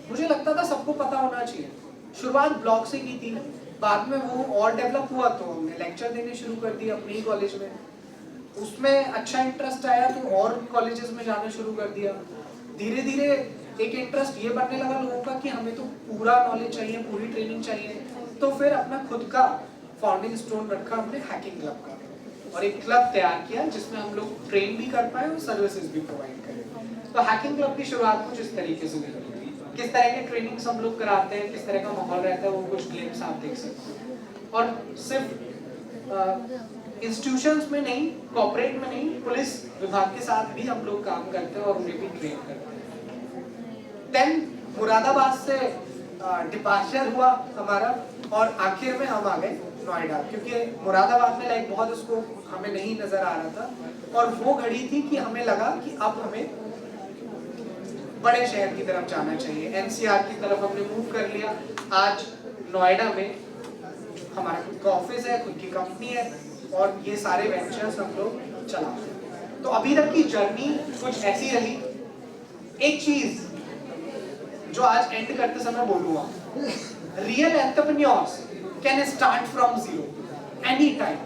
मुझे लगता था सबको पता होना चाहिए। शुरुआत ब्लॉग से की थी, बाद में वो और डेवलप हुआ तो हमने लेक्चर देने शुरू कर दिए अपने ही कॉलेज में। उसमें अच्छा इंटरेस्ट आया तो और भी कॉलेजेस में जाना शुरू कर दिया। धीरे धीरे एक इंटरेस्ट ये बनने लगा लोगों का कि हमें तो पूरा नॉलेज चाहिए, पूरी ट्रेनिंग चाहिए। तो फिर अपना खुद का फाउंडिंग स्टोन रखा हमने हैकिंग क्लब का, और एक क्लब तैयार किया जिसमें हम लोग ट्रेन भी कर पाए और सर्विसेज भी प्रोवाइड करें। तो हैकिंग क्लब की शुरुआत कुछ इस तरीके से हुई। किस तरह के ट्रेनिंग्स हम लोग कराते हैं, किस तरह का माहौल रहता है, वो कुछ ग्लिम्स आप देख सकते हैं। और सिर्फ इंस्टीट्यूशंस में नहीं, कॉर्पोरेट में नहीं, पुलिस विभाग के साथ भी हम लोग काम करते हैं और उन्हें भी ट्रेन करते हैं। देन मुरादाबाद से डिपार्चर हुआ हमारा और आखिर में हम आ गए नोएडा, क्योंकि मुरादाबाद में लाइक बहुत उसको हमें नहीं नजर आ रहा था और वो घड़ी थी कि हमें लगा कि अब हमें बड़े शहर की तरफ जाना चाहिए। एनसीआर की तरफ हमने मूव कर लिया। आज नोएडा में हमारा खुद का ऑफिस है, खुद की कंपनी है और ये सारे वेंचर्स हम लोग चलाते हैं। तो अभी तक की जर्नी कुछ ऐसी रही। एक चीज जो आज एंड करते समय बोलूंगा, real entrepreneurs can start from zero any time.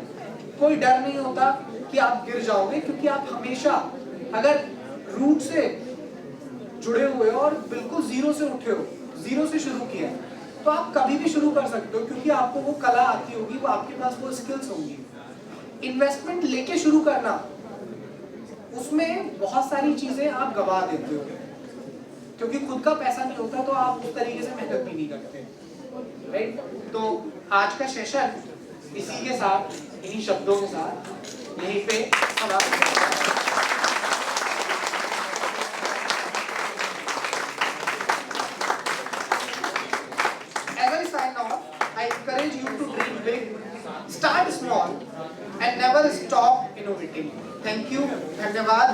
कोई डर नहीं होता कि आप गिर जाओगे, क्योंकि आप हमेशा अगर रूट से जुड़े हुए और बिल्कुल जीरो से उठे हो, जीरो से शुरू किया, तो आप कभी भी शुरू कर सकते हो, क्योंकि आपको वो कला आती होगी, वो आपके पास वो स्किल्स होंगी। इन्वेस्टमेंट लेके शुरू करना, उसमें बहुत सारी चीजें आप गवा देते हो, क्योंकि खुद का पैसा नहीं होता तो आप उस तरीके से मेहनत भी नहीं करते, राइट। तो आज का सेशन इसी के साथ, इन्हीं शब्दों के साथ यहीं पे समाप्त। I encourage you to dream big, start small, and never stop innovating. Thank you. धन्यवाद।